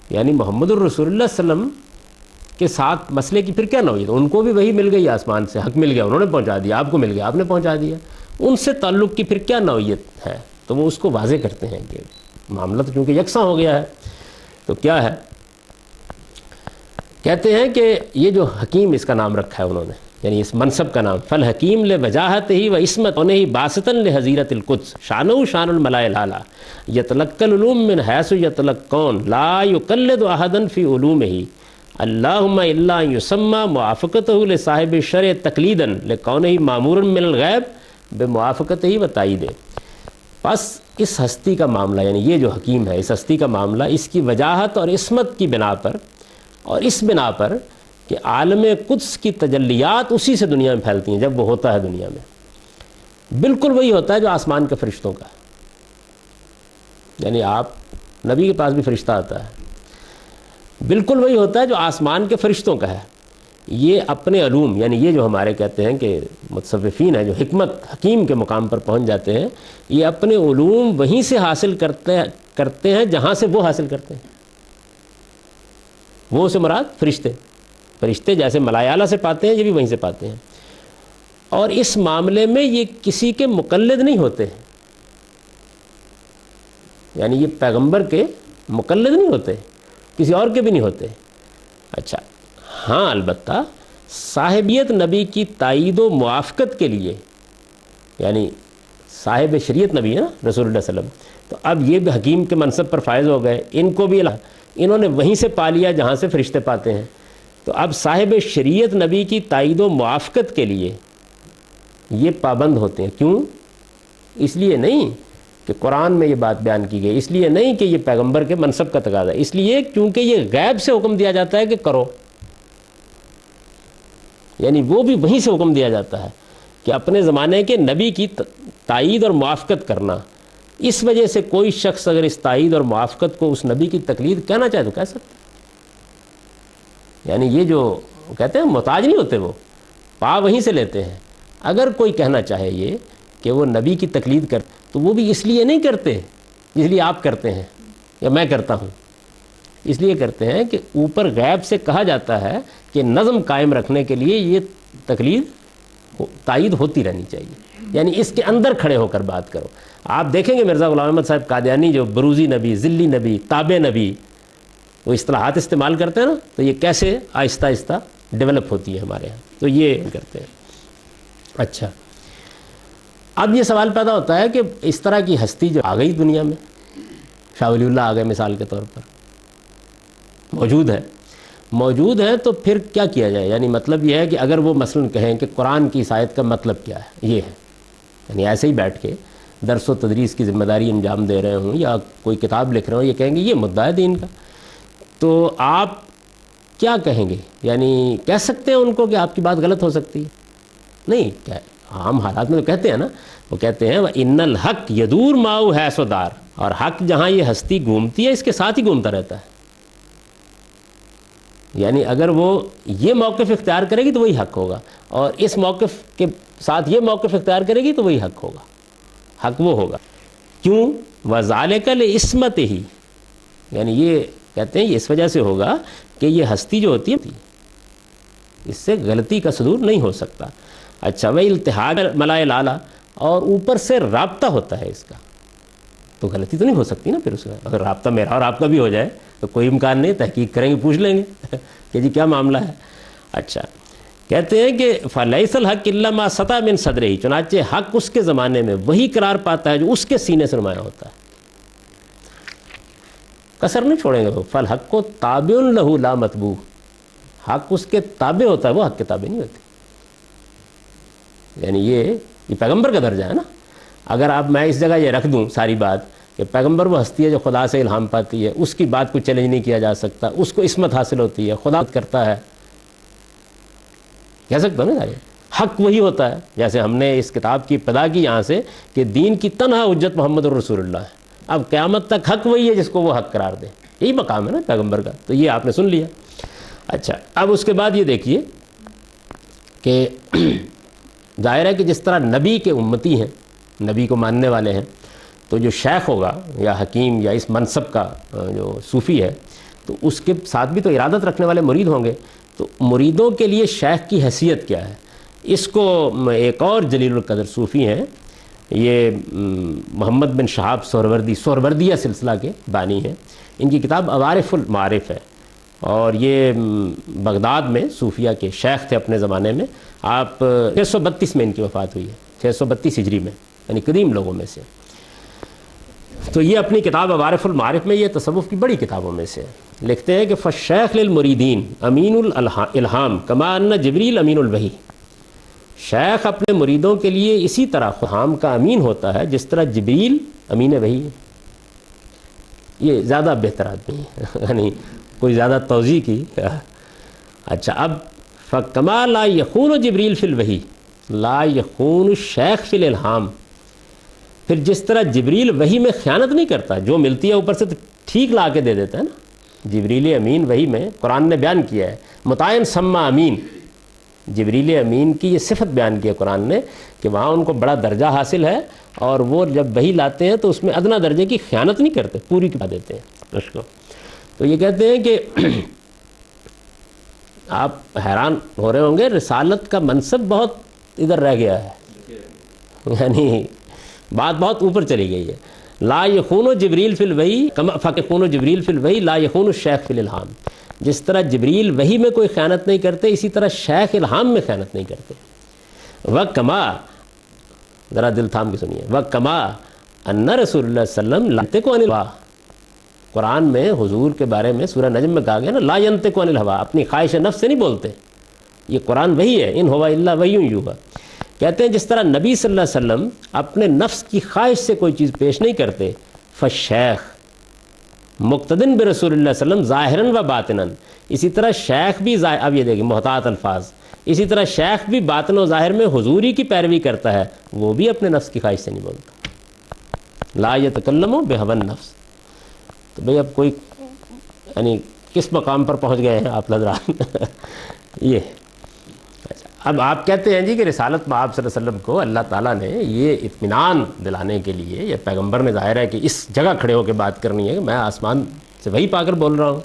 یعنی محمد الرسول اللہ صلی اللہ علیہ وسلم کے ساتھ مسئلے کی پھر کیا نوعیت؟ ان کو بھی وہی مل گئی آسمان سے، حق مل گیا، انہوں نے پہنچا دیا، آپ کو مل گیا، آپ نے پہنچا دیا، ان سے تعلق کی پھر کیا نوعیت ہے؟ تو وہ اس کو واضح کرتے ہیں کہ معاملہ تو چونکہ یکساں ہو گیا ہے، تو کیا ہے؟ کہتے ہیں کہ یہ جو حکیم اس کا نام رکھا ہے انہوں نے، یعنی اس منصب کا نام، فالحکیم لوجاہت ہی و عصمت انہ باسطن لحضیرت القدس شانہ شان الملائے الاعلیٰ یتلقى العلوم من حیث یتلقون لا یقلد احدا فی علومہ اللہم الا ان یسمى موافقتہ لصاحب الشرع تقلیدا لکونہ مامورا من الغیب بموافقتہ و تائیدہ۔ بس اس ہستی کا معاملہ، یعنی یہ جو حکیم ہے، اس ہستی کا معاملہ اس کی وجاہت اور عصمت کی بنا پر، اور اس بنا پر کہ عالم قدس کی تجلیات اسی سے دنیا میں پھیلتی ہیں جب وہ ہوتا ہے دنیا میں، بالکل وہی ہوتا ہے جو آسمان کے فرشتوں کا ہے۔ یعنی آپ نبی کے پاس بھی فرشتہ آتا ہے، بالکل وہی ہوتا ہے جو آسمان کے فرشتوں کا ہے۔ یہ اپنے علوم، یعنی یہ جو ہمارے کہتے ہیں کہ متصوفین ہیں جو حکمت حکیم کے مقام پر پہنچ جاتے ہیں، یہ اپنے علوم وہیں سے حاصل کرتے ہیں جہاں سے وہ حاصل کرتے ہیں۔ وہ سے مراد فرشتے جیسے ملائے اعلیٰ سے پاتے ہیں، یہ بھی وہیں سے پاتے ہیں، اور اس معاملے میں یہ کسی کے مقلد نہیں ہوتے، یعنی یہ پیغمبر کے مقلد نہیں ہوتے، کسی اور کے بھی نہیں ہوتے۔ اچھا ہاں، البتہ صاحبیت نبی کی تائید و موافقت کے لیے، یعنی صاحب شریعت نبی ہے نا رسول اللہ صلی اللہ علیہ وسلم، تو اب یہ بھی حکیم کے منصب پر فائز ہو گئے، ان کو بھی انہوں نے وہیں سے پا لیا جہاں سے فرشتے پاتے ہیں، تو اب صاحب شریعت نبی کی تائید و موافقت کے لیے یہ پابند ہوتے ہیں۔ کیوں؟ اس لیے نہیں کہ قرآن میں یہ بات بیان کی گئی، اس لیے نہیں کہ یہ پیغمبر کے منصب کا تقاضا ہے، اس لیے کیونکہ یہ غیب سے حکم دیا جاتا ہے کہ کرو، یعنی وہ بھی وہیں سے حکم دیا جاتا ہے کہ اپنے زمانے کے نبی کی تائید اور موافقت کرنا۔ اس وجہ سے کوئی شخص اگر اس تائید اور موافقت کو اس نبی کی تقلید کہنا چاہے تو کہہ سکتا ہے، یعنی یہ جو کہتے ہیں محتاج نہیں ہوتے، وہ پا وہیں سے لیتے ہیں۔ اگر کوئی کہنا چاہے یہ کہ وہ نبی کی تقلید کر، تو وہ بھی اس لیے نہیں کرتے اس لیے آپ کرتے ہیں یا میں کرتا ہوں، اس لیے کرتے ہیں کہ اوپر غیب سے کہا جاتا ہے کہ نظم قائم رکھنے کے لیے یہ تقلید تائید ہوتی رہنی چاہیے، یعنی اس کے اندر کھڑے ہو کر بات کرو۔ آپ دیکھیں گے مرزا غلام احمد صاحب قادیانی جو بروزی نبی، ذلی نبی، تابع نبی، وہ اصطلاحات استعمال کرتے ہیں نا، تو یہ کیسے آہستہ آہستہ ڈیولپ ہوتی ہے ہمارے یہاں، تو یہ کرتے ہیں۔ اچھا، اب یہ سوال پیدا ہوتا ہے کہ اس طرح کی ہستی جو آ گئی دنیا میں، شاہ ولی اللہ آ گئے مثال کے طور پر، موجود ہے تو پھر کیا کیا جائے؟ یعنی مطلب یہ ہے کہ اگر وہ مثلاً کہیں کہ قرآن کی اس آیت کا مطلب کیا ہے، یہ ہے، یعنی ایسے ہی بیٹھ کے درس و تدریس کی ذمہ داری انجام دے رہے ہوں یا کوئی کتاب لکھ رہے ہوں، یہ کہیں گے یہ مدعا ہے دین کا، تو آپ کیا کہیں گے؟ یعنی کہہ سکتے ہیں ان کو کہ آپ کی بات غلط ہو سکتی ہے؟ نہیں، کیا عام حالات میں تو کہتے ہیں نا، وہ کہتے ہیں وَإِنَّ الْحَقِّ يَدُورُ مَعَهُ حَيْثُ دَارَ، اور حق جہاں یہ ہستی گھومتی ہے اس کے ساتھ ہی گھومتا رہتا ہے، یعنی اگر وہ یہ موقف اختیار کرے گی تو وہی حق ہوگا، اور اس موقف کے ساتھ یہ موقف اختیار کرے گی تو وہی حق ہوگا، حق وہ ہوگا۔ کیوں؟ وَذَلِكَ لِعِصْمَتِهِ، یعنی یہ کہتے ہیں یہ اس وجہ سے ہوگا کہ یہ ہستی جو ہوتی ہے اس سے غلطی کا صدور نہیں ہو سکتا۔ اچھا، وہی التحاق ملائے لالا، اور اوپر سے رابطہ ہوتا ہے اس کا، تو غلطی تو نہیں ہو سکتی نا پھر اس کا۔ اگر رابطہ میرا اور آپ کا بھی ہو جائے تو کوئی امکان نہیں، تحقیق کریں گے، پوچھ لیں گے کہ جی کیا معاملہ ہے۔ اچھا، کہتے ہیں کہ فَلَيْسَ الْحَقُّ إِلَّا مَا سَطَعَ مِنْ صَدْرِهِ، چنانچہ حق اس کے زمانے میں وہی قرار پاتا ہے جو اس کے سینے سے نمایاں ہوتا ہے، کسر نہیں چھوڑیں گے وہ۔ فَالْحَقُّ تَابِعٌ لَهُ لَا مَتْبُوعٌ، حق اس کے تابع ہوتا ہے، وہ حق کے تابع نہیں ہوتی۔ یعنی یہ پیغمبر کا درجہ ہے نا۔ اگر آپ میں اس جگہ یہ رکھ دوں ساری بات کہ پیغمبر وہ ہستی ہے جو خدا سے الہام پاتی ہے، اس کی بات کو چیلنج نہیں کیا جا سکتا، اس کو عصمت حاصل ہوتی ہے، خدا کرتا ہے، کہہ سکتا ہوں نا، حق وہی ہوتا ہے۔ جیسے ہم نے اس کتاب کی ابتدا کی یہاں سے کہ دین کی تنہا حجت محمد الرسول اللہ ہے، اب قیامت تک حق وہی ہے جس کو وہ حق قرار دے، یہی مقام ہے نا پیغمبر کا، تو یہ آپ نے سن لیا۔ اچھا، اب اس کے بعد یہ دیکھیے کہ ظاہر ہے کہ جس طرح نبی کے امتی ہیں، نبی کو ماننے والے ہیں، تو جو شیخ ہوگا یا حکیم یا اس منصب کا جو صوفی ہے، تو اس کے ساتھ بھی تو ارادت رکھنے والے مرید ہوں گے، تو مریدوں کے لیے شیخ کی حیثیت کیا ہے؟ اس کو ایک اور جلیل القدر صوفی ہیں، یہ محمد بن شہاب سہروردی، سہروردیہ سلسلہ کے بانی ہیں، ان کی کتاب عوارف المعارف ہے، اور یہ بغداد میں صوفیہ کے شیخ تھے اپنے زمانے میں۔ آپ 632 میں ان کی وفات ہوئی ہے، 632 ہجری میں، یعنی قدیم لوگوں میں سے۔ تو یہ اپنی کتاب عوارف المعارف میں، یہ تصوف کی بڑی کتابوں میں سے لکھتے ہیں کہ فالشیخ للمریدین امین الالہام کما ان جبریل امین الوحی، شیخ اپنے مریدوں کے لیے اسی طرح الہام کا امین ہوتا ہے جس طرح جبریل امین وحی ہے۔ یہ زیادہ بہتر آدمی ہے، یعنی کوئی زیادہ توضیح کی۔ اچھا، اب فکما لا یخون جبریل فی الوحی لا یخون الشیخ فی الالہام، پھر جس طرح جبریل وحی میں خیانت نہیں کرتا، جو ملتی ہے اوپر سے تو ٹھیک لا کے دے دیتا ہے نا۔ جبریل امین وحی میں قرآن نے بیان کیا ہے متعین سما امین، جبریل امین کی یہ صفت بیان کی ہے قرآن نے کہ وہاں ان کو بڑا درجہ حاصل ہے، اور وہ جب وحی لاتے ہیں تو اس میں ادنا درجے کی خیانت نہیں کرتے، پوری کرا دیتے ہیں اس کو۔ تو یہ کہتے ہیں کہ آپ حیران ہو رہے ہوں گے، رسالت کا منصب بہت ادھر رہ گیا ہے، یعنی بات بہت اوپر چلی گئی ہے۔ لا یخون جبریل فی الوحی کما فیکون جبریل فی الوحی لا یخون الشیخ فی الالہام، جس طرح جبریل وحی میں کوئی خیانت نہیں کرتے، اسی طرح شیخ الہام میں خیانت نہیں کرتے۔ وکما، ذرا دل تھام کے سنیے، وکما ان رسول اللہ صلی اللہ علیہ وسلم لا ینطق عن الہویٰ، قرآن میں حضور کے بارے میں سورہ نجم میں کہا گیا نا لا ینطق عن الہویٰ، اپنی خواہش نفس سے نہیں بولتے، یہ قرآن وہی ہے، ان ہوا الا وحی یوحیٰ۔ کہتے ہیں جس طرح نبی صلی اللہ علیہ وسلم اپنے نفس کی خواہش سے کوئی چیز پیش نہیں کرتے، فالشیخ مقتدن برسول اللہ صلی اللہ علیہ وسلم ظاہراً و باطناً، اسی طرح شیخ بھی اب یہ دیکھیں محتاط الفاظ، اسی طرح شیخ بھی باطن و ظاہر میں حضوری کی پیروی کرتا ہے، وہ بھی اپنے نفس کی خواہش سے نہیں بولتا۔ لا یتکلم بہوی النفس، تو بھئی اب کوئی یعنی کس مقام پر پہنچ گئے ہیں آپ حضرات یہ۔ اب آپ کہتے ہیں جی کہ رسالت میں آپ صلی اللہ علیہ وسلم کو اللہ تعالیٰ نے یہ اطمینان دلانے کے لیے، یہ پیغمبر نے ظاہر ہے کہ اس جگہ کھڑے ہو کے بات کرنی ہے کہ میں آسمان سے وہی پا کر بول رہا ہوں،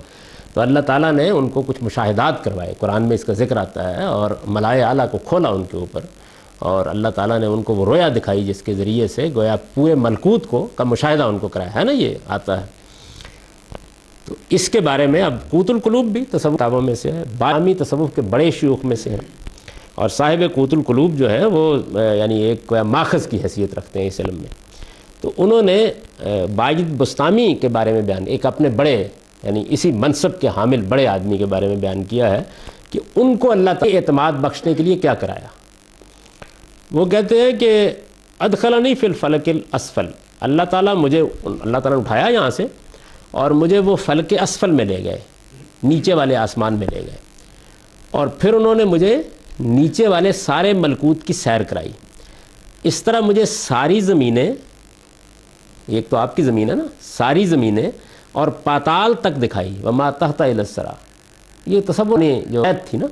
تو اللہ تعالیٰ نے ان کو کچھ مشاہدات کروائے، قرآن میں اس کا ذکر آتا ہے، اور ملائے اعلیٰ کو کھولا ان کے اوپر، اور اللہ تعالیٰ نے ان کو وہ رویا دکھائی جس کے ذریعے سے گویا پورے ملکوت کا مشاہدہ ان کو کرایا ہے نا، یہ آتا ہے۔ تو اس کے بارے میں اب قوت القلوب بھی تصوف کتابوں میں سے ہے، بامی تصوف کے بڑے شیوخ میں سے ہے، اور صاحب قوت القلوب جو ہے وہ یعنی ایک ماخذ کی حیثیت رکھتے ہیں اس علم میں۔ تو انہوں نے باجد بستامی کے بارے میں بیان، ایک اپنے بڑے یعنی اسی منصب کے حامل بڑے آدمی کے بارے میں بیان کیا ہے کہ ان کو اللہ تعالیٰ اعتماد بخشنے کے لیے کیا کرایا۔ وہ کہتے ہیں کہ ادخلنی فی الفلک الاسفل، اللہ تعالیٰ نے اٹھایا یہاں سے اور مجھے وہ فلک اسفل میں لے گئے، نیچے والے آسمان میں لے گئے، اور پھر انہوں نے مجھے نیچے والے سارے ملکوت کی سیر کرائی۔ اس طرح مجھے ساری زمینیں، ایک تو آپ کی زمین ہے نا، ساری زمینیں اور پاتال تک دکھائی، وما تحت الی الثری، یہ تصور نے جو عید تھی نا،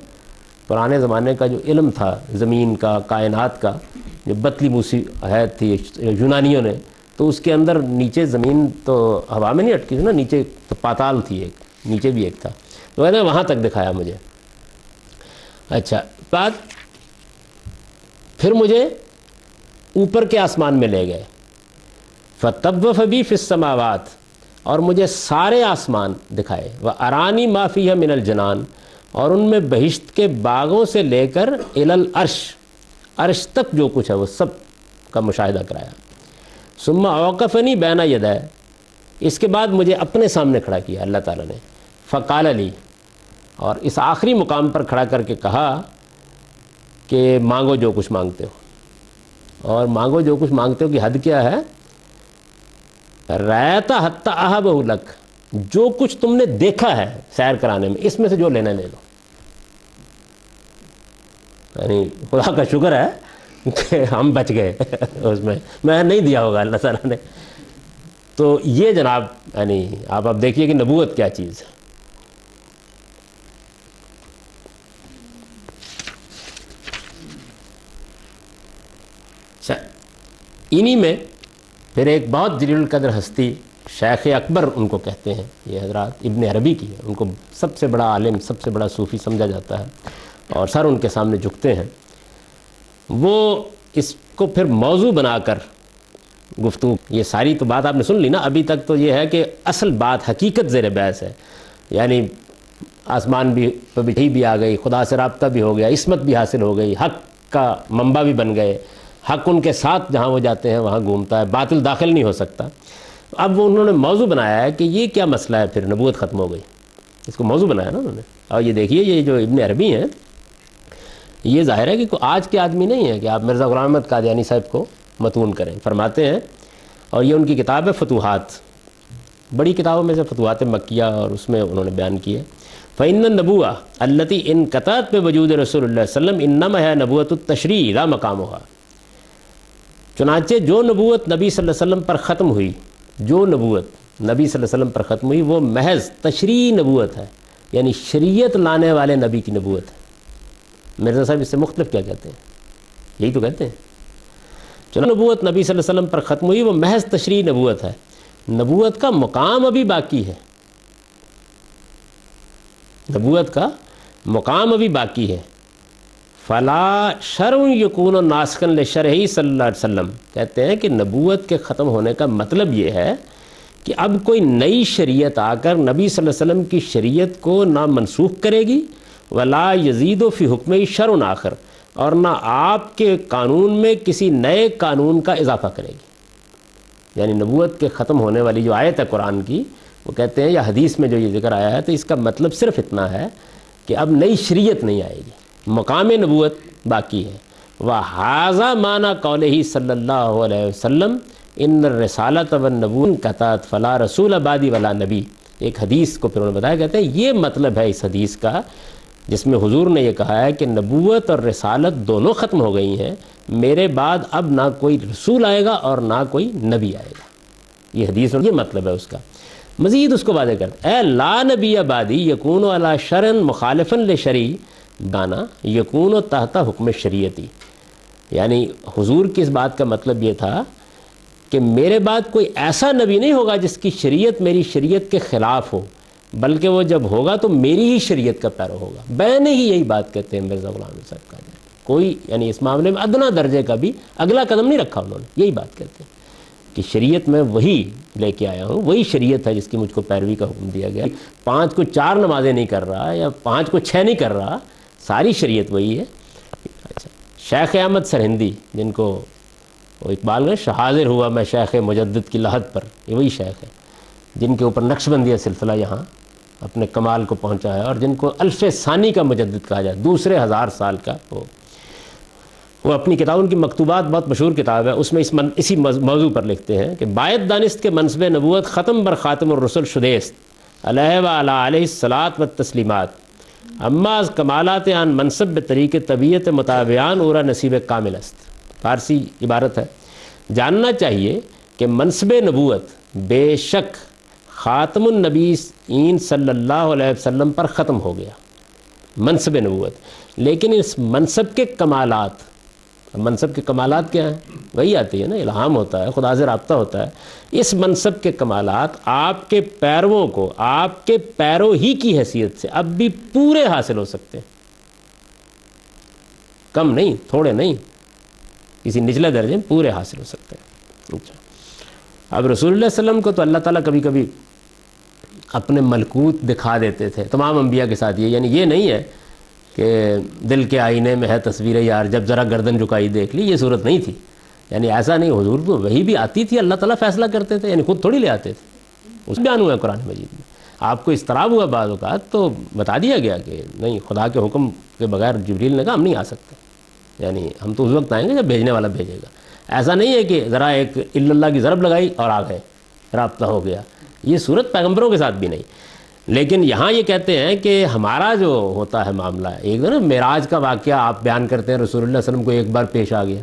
پرانے زمانے کا جو علم تھا زمین کا، کائنات کا، جو بطلی موسی عہد تھی یونانیوں نے، تو اس کے اندر نیچے زمین تو ہوا میں نہیں اٹکی تھی نا، نیچے تو پاتال تھی، ایک نیچے بھی ایک تھا، تو کہتے ہیں وہاں تک دکھایا مجھے۔ اچھا، بعد پھر مجھے اوپر کے آسمان میں لے گئے، فطوف بی فی السماوات، اور مجھے سارے آسمان دکھائے، وارانی ما فیہا من الجنان، اور ان میں بہشت کے باغوں سے لے کر الی العرش، عرش تک جو کچھ ہے وہ سب کا مشاہدہ کرایا. ثم اوقفنی بین یدی، اس کے بعد مجھے اپنے سامنے کھڑا کیا اللہ تعالیٰ نے. فقال لی، اور اس آخری مقام پر کھڑا کر کے کہا کہ مانگو جو کچھ مانگتے ہو. اور مانگو جو کچھ مانگتے ہو کی حد کیا ہے؟ رأیت حتی اہبہ لک، جو کچھ تم نے دیکھا ہے سیر کرانے میں، اس میں سے جو لینا لے لو. یعنی خدا کا شکر ہے کہ ہم بچ گئے اس میں نہیں دیا ہوگا اللہ تعالیٰ نے. تو یہ جناب یعنی آپ اب دیکھیے کہ نبوت کیا چیز ہے. انہی میں پھر ایک بہت جلیل القدر ہستی شیخ اکبر ان کو کہتے ہیں یہ حضرات، ابن عربی کی ہے، ان کو سب سے بڑا عالم، سب سے بڑا صوفی سمجھا جاتا ہے، اور سر ان کے سامنے جھکتے ہیں. وہ اس کو پھر موضوع بنا کر گفتگو، یہ ساری تو بات آپ نے سن لی نا. ابھی تک تو یہ ہے کہ اصل بات حقیقت زیر بحث ہے، یعنی آسمان بھی آ گئی، خدا سے رابطہ بھی ہو گیا، عصمت بھی حاصل ہو گئی، حق کا منبع بھی بن گئے، حق ان کے ساتھ جہاں وہ جاتے ہیں وہاں گھومتا ہے، باطل داخل نہیں ہو سکتا. اب وہ انہوں نے موضوع بنایا ہے کہ یہ کیا مسئلہ ہے، پھر نبوت ختم ہو گئی، اس کو موضوع بنایا نا انہوں نے. اور یہ دیکھیے یہ جو ابن عربی ہیں، یہ ظاہر ہے کہ کوئی آج کے آدمی نہیں ہے کہ آپ مرزا غلام احمد قادیانی صاحب کو متون کریں. فرماتے ہیں، اور یہ ان کی کتاب ہے فتوحات، بڑی کتابوں میں سے فتوحات مکیہ، اور اس میں انہوں نے بیان کی ہے. فإن النبوة التي انقطعت بوجود رسول اللہ صلی اللہ علیہ وسلم انما ہے نبوت التشریع لا مقامها. چنانچہ جو نبوت نبی صلی اللہ علیہ وسلم پر ختم ہوئی، جو نبوت نبی صلی اللہ علیہ وسلم پر ختم ہوئی وہ محض تشریعی نبوت ہے، یعنی شریعت لانے والے نبی کی نبوت ہے. مرزا صاحب اس سے مختلف کیا کہتے ہیں؟ یہی تو کہتے ہیں. چلو نبوت نبی صلی اللہ علیہ وسلم پر ختم ہوئی وہ محض تشریعی نبوت ہے، نبوت کا مقام ابھی باقی ہے، نبوت کا مقام ابھی باقی ہے. فلا شرع یکون ناسخا لشرعہ صلی اللہ علیہ وسلم، کہتے ہیں کہ نبوت کے ختم ہونے کا مطلب یہ ہے کہ اب کوئی نئی شریعت آ کر نبی صلی اللہ علیہ وسلم کی شریعت کو نہ منسوخ کرے گی، ولا یزید فی حکمہ شرع آخر، اور نہ آپ کے قانون میں کسی نئے قانون کا اضافہ کرے گی. یعنی نبوت کے ختم ہونے والی جو آیت ہے قرآن کی، وہ کہتے ہیں یا حدیث میں جو یہ ذکر آیا ہے، تو اس کا مطلب صرف اتنا ہے کہ اب نئی شریعت نہیں آئے گی، مقام نبوت باقی ہے. وَهَذَا مَعْنَى قَوْلِهِ صلی اللہ علیہ وسلم ان الرسالۃ والنبوۃ انقطعت فلا رسول بعدی ولا نبی. ایک حدیث کو پھر انہوں نے بتایا، کہتے ہیں یہ مطلب ہے اس حدیث کا جس میں حضور نے یہ کہا ہے کہ نبوت اور رسالت دونوں ختم ہو گئی ہیں، میرے بعد اب نہ کوئی رسول آئے گا اور نہ کوئی نبی آئے گا. یہ حدیث یہ مطلب ہے اس کا. مزید اس کو واضح کرتے اے لا نبی بعدی یکون علی شرع مخالفا لشرعی گانا یکون تحت حکم شریعتی. یعنی حضور کی اس بات کا مطلب یہ تھا کہ میرے بعد کوئی ایسا نبی نہیں ہوگا جس کی شریعت میری شریعت کے خلاف ہو، بلکہ وہ جب ہوگا تو میری ہی شریعت کا پیرو ہوگا. بین ہی یہی بات کہتے ہیں مرزا غلام صاحب کا، کوئی یعنی اس معاملے میں ادنا درجے کا بھی اگلا قدم نہیں رکھا انہوں نے. یہی بات کہتے ہیں کہ شریعت میں وہی لے کے آیا ہوں، وہی شریعت ہے جس کی مجھ کو پیروی کا حکم دیا گیا. 5 کو 4 نمازیں نہیں کر رہا یا 5 کو 6 نہیں کر رہا، ساری شریعت وہی ہے. اچھا، شیخ احمد سرہندی جن کو وہ اقبال میں حاضر ہوا میں شیخ مجدد کی لحد پر، یہ وہی شیخ ہے جن کے اوپر نقشبندیہ سلسلہ یہاں اپنے کمال کو پہنچا ہے، اور جن کو الف ثانی کا مجدد کہا جائے، دوسرے 1000 سال کا. وہ اپنی کتاب، ان کی مکتوبات بہت مشہور کتاب ہے، اس میں اسی موضوع پر لکھتے ہیں کہ باید دانست کے منصب نبوت ختم بر خاتم الرسل شدیست علیہ و علی علیہ الصلاۃ و تسلیمات، اما از کمالات آن منصب بطریق طبیعت مطابعان اورا نصیب کامل است. فارسی عبارت ہے. جاننا چاہیے کہ منصب نبوت بے شک خاتم النبیین صلی اللہ علیہ وسلم پر ختم ہو گیا، منصب نبوت، لیکن اس منصب کے کمالات، منصب کے کمالات کیا ہیں؟ وہی آتی ہے نا، الہام ہوتا ہے، خدا سے رابطہ ہوتا ہے. اس منصب کے کمالات آپ کے پیرووں کو آپ کے پیرو ہی کی حیثیت سے اب بھی پورے حاصل ہو سکتے ہیں. کم نہیں، تھوڑے نہیں، کسی نچلے درجے میں پورے حاصل ہو سکتے ہیں۔ اچھا، اب رسول اللہ صلی اللہ علیہ وسلم کو تو اللہ تعالیٰ کبھی کبھی اپنے ملکوت دکھا دیتے تھے، تمام انبیاء کے ساتھ یعنی یہ نہیں ہے کہ دل کے آئینے میں ہے تصویر یار، جب ذرا گردن جھکائی دیکھ لی، یہ صورت نہیں تھی، یعنی ایسا نہیں، حضور تو وہی بھی آتی تھی، اللہ تعالیٰ فیصلہ کرتے تھے، یعنی خود تھوڑی لے آتے تھے، اس بیان ہوا ہے قرآن مجید میں۔ آپ کو اضطراب ہوا بعض اوقات تو بتا دیا گیا کہ نہیں، خدا کے حکم کے بغیر جبریل نے کہا ہم نہیں آ سکتے، یعنی ہم تو اس وقت آئیں گے جب بھیجنے والا بھیجے گا۔ ایسا نہیں ہے کہ ذرا ایک الا اللہ کی ضرب لگائی اور آ گئے، رابطہ ہو گیا، یہ صورت پیغمبروں کے ساتھ بھی نہیں۔ لیکن یہاں یہ کہتے ہیں کہ ہمارا جو ہوتا ہے معاملہ، ایک دن معراج کا واقعہ آپ بیان کرتے ہیں، رسول اللہ صلی اللہ علیہ وسلم کو ایک بار پیش آ گیا،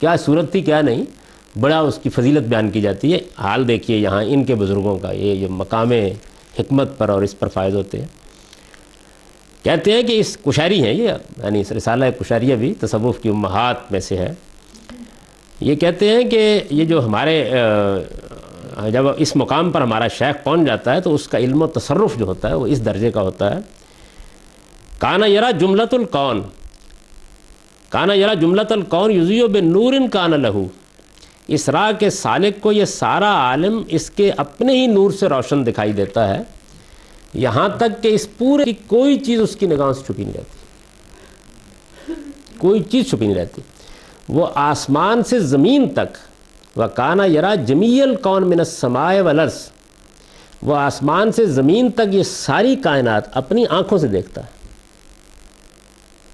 کیا صورت تھی کیا نہیں، بڑا اس کی فضیلت بیان کی جاتی ہے۔ حال دیکھیے یہاں ان کے بزرگوں کا، یہ جو مقام حکمت پر اور اس پر فائز ہوتے ہیں، کہتے ہیں کہ اس کشاری ہیں یہ، یعنی اس رسالہ کشاریہ بھی تصوف کی امہات میں سے ہے۔ یہ کہتے ہیں کہ یہ جو ہمارے جب اس مقام پر ہمارا شیخ پہنچ جاتا ہے تو اس کا علم و تصرف جو ہوتا ہے وہ اس درجے کا ہوتا ہے، کانا یرا جملۃ الکون، کانا یرا جملۃ الکون یضیء بنور کان لہو، اس راہ کے سالک کو یہ سارا عالم اس کے اپنے ہی نور سے روشن دکھائی دیتا ہے، یہاں تک کہ اس پورے کی کوئی چیز اس کی نگاہوں سے چھپی نہیں رہتی، کوئی چیز چھپی نہیں رہتی، وہ آسمان سے زمین تک، وَكَانَ يَرَى جَمِيعَ الْكَوْنِ مِنَ السَّمَاءِ وَالْأَرْضِ، وہ آسمان سے زمین تک یہ ساری کائنات اپنی آنکھوں سے دیکھتا ہے۔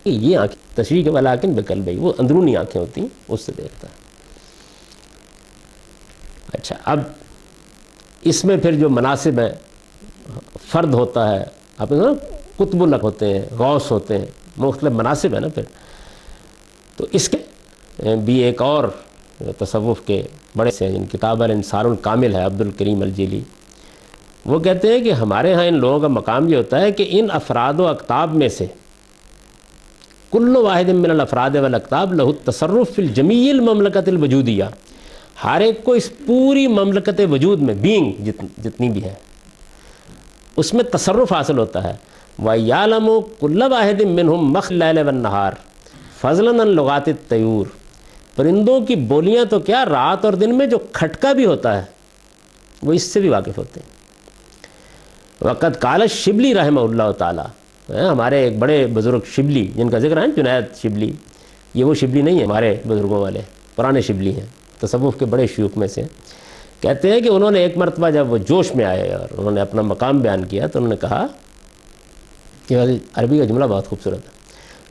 یہ آنکھیں تشریح کے ولیکن بقلبی، وہ اندرونی آنکھیں ہوتی ہیں، اس سے دیکھتا ہے۔ اچھا، اب اس میں پھر جو مناصب ہیں، فرد ہوتا ہے، آپ نے قطب الحق ہوتے ہیں، غوث ہوتے ہیں، مختلف مناصب ہیں نا پھر، تو اس کے بھی ایک اور تصوف کے بڑے سے جن کتاب الانصار الکامل ہے عبد الکریم الجیلی، وہ کہتے ہیں کہ ہمارے ہاں ان لوگوں کا مقام یہ ہوتا ہے کہ ان افراد و اقطاب میں سے کل واحد من الافراد والاقطاب لہ التصرف فی الجمیع المملکۃ الوجودیہ، ہر ایک کو اس پوری مملکت وجود میں، بینگ جتنی بھی ہے، اس میں تصرف حاصل ہوتا ہے۔ وَيَعْلَمُ كُلَّ وَاحِدٍ مِّنْهُمْ مَخْلَ اللَّيْلِ وَالنَّهَارِ فَضْلًا عَنْ لُغَاتِ الطَّيُورِ، پرندوں کی بولیاں تو کیا، رات اور دن میں جو کھٹکا بھی ہوتا ہے وہ اس سے بھی واقف ہوتے ہیں۔ وقت قال شبلی رحمہ اللہ تعالیٰ، ہمارے ایک بڑے بزرگ شبلی جن کا ذکر ہے جنید شبلی، یہ وہ شبلی نہیں ہے ہمارے بزرگوں والے، پرانے شبلی ہیں، تصوف کے بڑے شیوخ میں سے، کہتے ہیں کہ انہوں نے ایک مرتبہ جب وہ جوش میں آئے اور انہوں نے اپنا مقام بیان کیا تو انہوں نے کہا کہ عربی کا جملہ بہت خوبصورت ہے،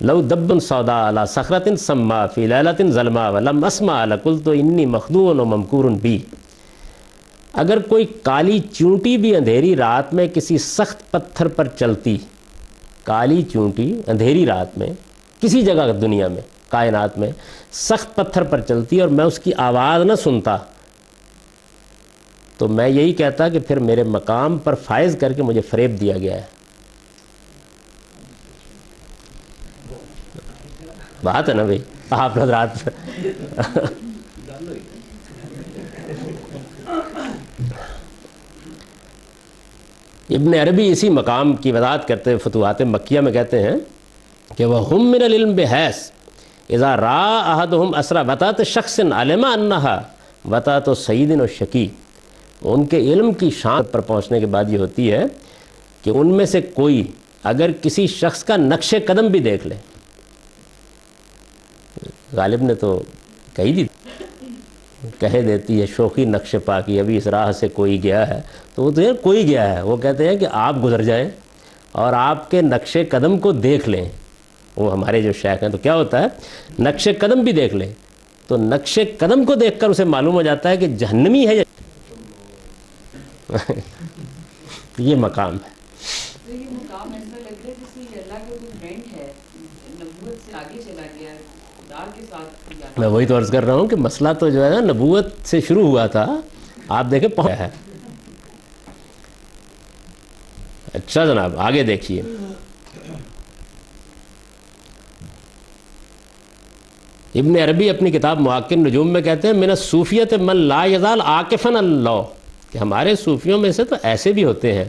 لو دب سودا علی صخرۃ سما فی لیلۃ ظلماء ولم اسمع لقلت انی مخدوع و ممکور بی، اگر کوئی کالی چونٹی بھی اندھیری رات میں کسی سخت پتھر پر چلتی، کالی چونٹی اندھیری رات میں کسی جگہ دنیا میں، کائنات میں سخت پتھر پر چلتی اور میں اس کی آواز نہ سنتا، تو میں یہی کہتا کہ پھر میرے مقام پر فائز کر کے مجھے فریب دیا گیا ہے۔ بات ہے نا بھائی، آپ حضرات ابن عربی اسی مقام کی وضاحت کرتے ہوئے فتوحات مکیہ میں کہتے ہیں کہ وَهُمْ مِنَ الْعِلْمِ بِحَيْث اِذَا رَأَى أَحَدُهُمْ أَسْرَى وَتَاتَ شَخْصٍ عَلِمَ أَنَّهَا وَتَاتُ سَيِّدٍ وَشَقِيٍّ، ان کے علم کی شان پر پہنچنے کے بعد یہ ہوتی ہے کہ ان میں سے کوئی اگر کسی شخص کا نقش قدم بھی دیکھ لے، غالب نے تو کہہ دیتی ہے شوخی نقش پا کی، ابھی اس راہ سے کوئی گیا ہے، تو وہ تو یہ کوئی گیا ہے، وہ کہتے ہیں کہ آپ گزر جائیں اور آپ کے نقش قدم کو دیکھ لیں، وہ ہمارے جو شیخ ہیں تو کیا ہوتا ہے، نقش قدم بھی دیکھ لیں، تو نقش قدم کو دیکھ کر اسے معلوم ہو جاتا ہے کہ جہنمی ہے یہ مقام ہے۔ یہ مقام ایسا لگ رہا ہے جیسے اللہ کا کوئی فرینڈ ہے، نبوت سے آگے چلا گیا، خدا کے ساتھ۔ میں وہی تو عرض کر رہا ہوں کہ مسئلہ تو جو ہے نا نبوت سے شروع ہوا تھا، آپ دیکھیں پہنچا ہے۔ اچھا جناب آگے دیکھیے، ابن عربی اپنی کتاب مواقع النجوم میں کہتے ہیں من الصوفیت من لا یزال عاکفا اللہ، کہ ہمارے صوفیوں میں سے تو ایسے بھی ہوتے ہیں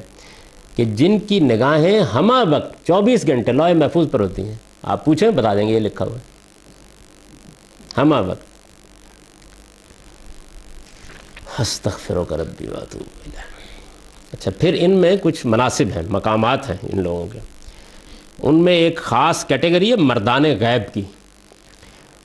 کہ جن کی نگاہیں ہمہ وقت 24 گھنٹے لوح محفوظ پر ہوتی ہیں، آپ پوچھیں بتا دیں گے یہ لکھا ہوا ہے ہم وقت. استغفرک ربی واتوب الیہ. اچھا پھر ان میں کچھ مناصب ہیں، مقامات ہیں ان لوگوں کے. ان میں ایک خاص کیٹیگری ہے مردان غیب کی.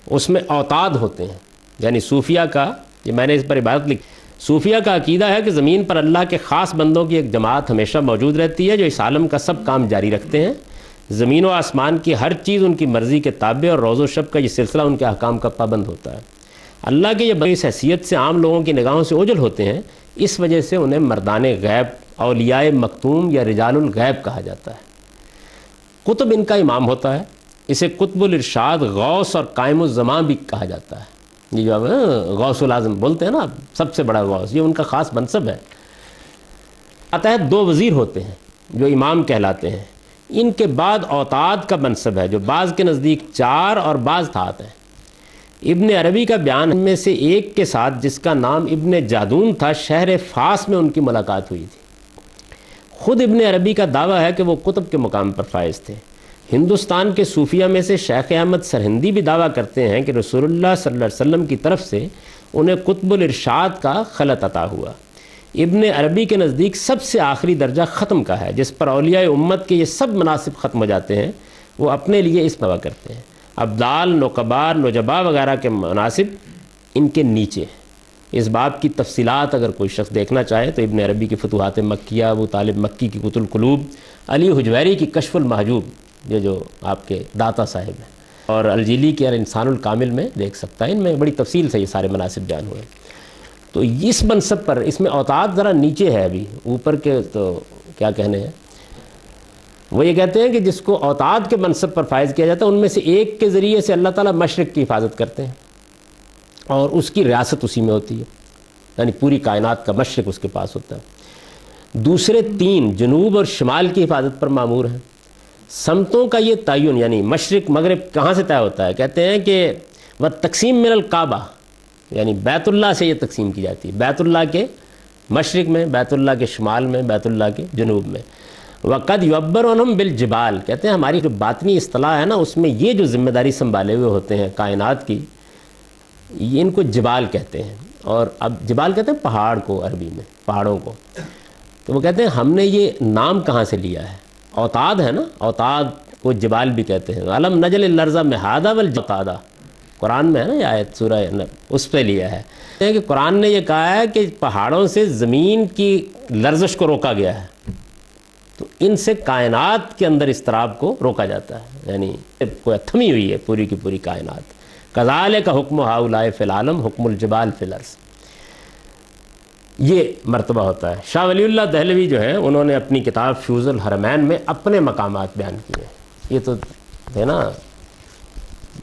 اس میں اوتاد ہوتے ہیں، یعنی صوفیہ کا، یہ میں نے اس پر عبارت لکھی، صوفیہ کا عقیدہ ہے کہ زمین پر اللہ کے خاص بندوں کی ایک جماعت ہمیشہ موجود رہتی ہے جو اس عالم کا سب کام جاری رکھتے ہیں. زمین و آسمان کی ہر چیز ان کی مرضی کے تابع اور روز و شب کا یہ سلسلہ ان کے احکام کا پابند ہوتا ہے. اللہ کے یہ بڑی حیثیت سے عام لوگوں کی نگاہوں سے اوجھل ہوتے ہیں، اس وجہ سے انہیں مردان غیب، اولیاء مکتوم یا رجال الغیب کہا جاتا ہے. قطب ان کا امام ہوتا ہے، اسے قطب الارشاد، غوث اور قائم الزمان بھی کہا جاتا ہے. یہ جو غوث العظم بولتے ہیں نا، سب سے بڑا غوث، یہ ان کا خاص منصب ہے. آتا ہے 2 وزیر ہوتے ہیں جو امام کہلاتے ہیں. ان کے بعد اوتاد کا منصب ہے جو بعض کے نزدیک 4 اور بعض 7 ہیں. ابن عربی کا بیان میں سے ایک کے ساتھ جس کا نام ابن جادون تھا، شہر فاس میں ان کی ملاقات ہوئی تھی. خود ابن عربی کا دعویٰ ہے کہ وہ قطب کے مقام پر فائز تھے. ہندوستان کے صوفیہ میں سے شیخ احمد سرہندی بھی دعویٰ کرتے ہیں کہ رسول اللہ صلی اللہ علیہ وسلم کی طرف سے انہیں قطب الارشاد کا خلعت عطا ہوا. ابن عربی کے نزدیک سب سے آخری درجہ ختم کا ہے، جس پر اولیاء امت کے یہ سب مناصب ختم ہو جاتے ہیں. وہ اپنے لیے اس دعویٰ کرتے ہیں. ابدال، نقبار، نجبا وغیرہ کے مناصب ان کے نیچے ہیں. اس باب کی تفصیلات اگر کوئی شخص دیکھنا چاہے تو ابن عربی کی فتوحات مکیہ، ابو طالب مکی کی قوت القلوب، علی حجویری کی کشف المحجوب، یہ جو آپ کے داتا صاحب ہیں، اور الجیلی کے انسان الکامل میں دیکھ سکتا ہے. ان میں بڑی تفصیل سے یہ سارے مناصب بیان ہوئے. تو اس منصب پر، اس میں اوتاد ذرا نیچے ہے، ابھی اوپر کے تو کیا کہنے ہیں. وہ یہ کہتے ہیں کہ جس کو اوتاد کے منصب پر فائز کیا جاتا ہے، ان میں سے ایک کے ذریعے سے اللہ تعالیٰ مشرق کی حفاظت کرتے ہیں اور اس کی ریاست اسی میں ہوتی ہے، یعنی پوری کائنات کا مشرق اس کے پاس ہوتا ہے. دوسرے 3 جنوب اور شمال کی حفاظت پر مامور ہیں. سمتوں کا یہ تعین، یعنی مشرق مغرب کہاں سے طے ہوتا ہے، کہتے ہیں کہ وہ تقسیم من الکعبہ، یعنی بیت اللہ سے یہ تقسیم کی جاتی ہے. بیت اللہ کے مشرق میں، بیت اللہ کے شمال میں، بیت اللہ کے جنوب میں. وقد یعبر عنہم بالجبال، کہتے ہیں ہماری جو باطنی اصطلاح ہے نا، اس میں یہ جو ذمہ داری سنبھالے ہوئے ہوتے ہیں کائنات کی، یہ ان کو جبال کہتے ہیں. اور اب جبال کہتے ہیں پہاڑ کو، عربی میں پہاڑوں کو. تو وہ کہتے ہیں ہم نے یہ نام کہاں سے لیا ہے. اوتاد ہے نا، اوتاد کو جبال بھی کہتے ہیں. علم نجل الارض مہادا والجتادا، قرآن میں ہے نا یہ آیت، سورہ اس پہ لیا ہے کہ قرآن نے یہ کہا ہے کہ پہاڑوں سے زمین کی لرزش کو روکا گیا ہے. تو ان سے کائنات کے اندر اضطراب کو روکا جاتا ہے، یعنی کوئی تھمی ہوئی ہے پوری کی پوری کائنات. کذالک حکم ہؤلاء فی العالم حکم الجبال فی الارض، یہ مرتبہ ہوتا ہے. شاہ ولی اللہ دہلوی جو ہیں، انہوں نے اپنی کتاب فیوز الحرمین میں اپنے مقامات بیان کیے. یہ تو ہے نا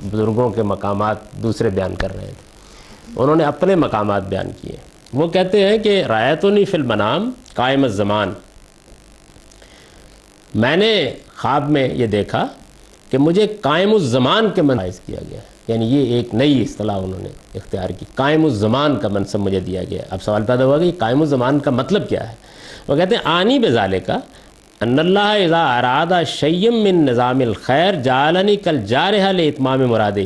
بزرگوں کے مقامات دوسرے بیان کر رہے تھے، انہوں نے اپنے مقامات بیان کیے. وہ کہتے ہیں کہ رایتنی فی المنام قائم الزمان، میں نے خواب میں یہ دیکھا کہ مجھے قائم الزمان کے منصب کیا گیا. یعنی یہ ایک نئی اصطلاح انہوں نے اختیار کی، قائم الزمان کا منصب مجھے دیا گیا. اب سوال پیدا ہوا کہ یہ قائم الزمان کا مطلب کیا ہے. وہ کہتے ہیں آنی بذالک ان اللہ اذا اراد شیئا من نظام الخیر جعلنی کالجارحہ لاتمام مرادہ.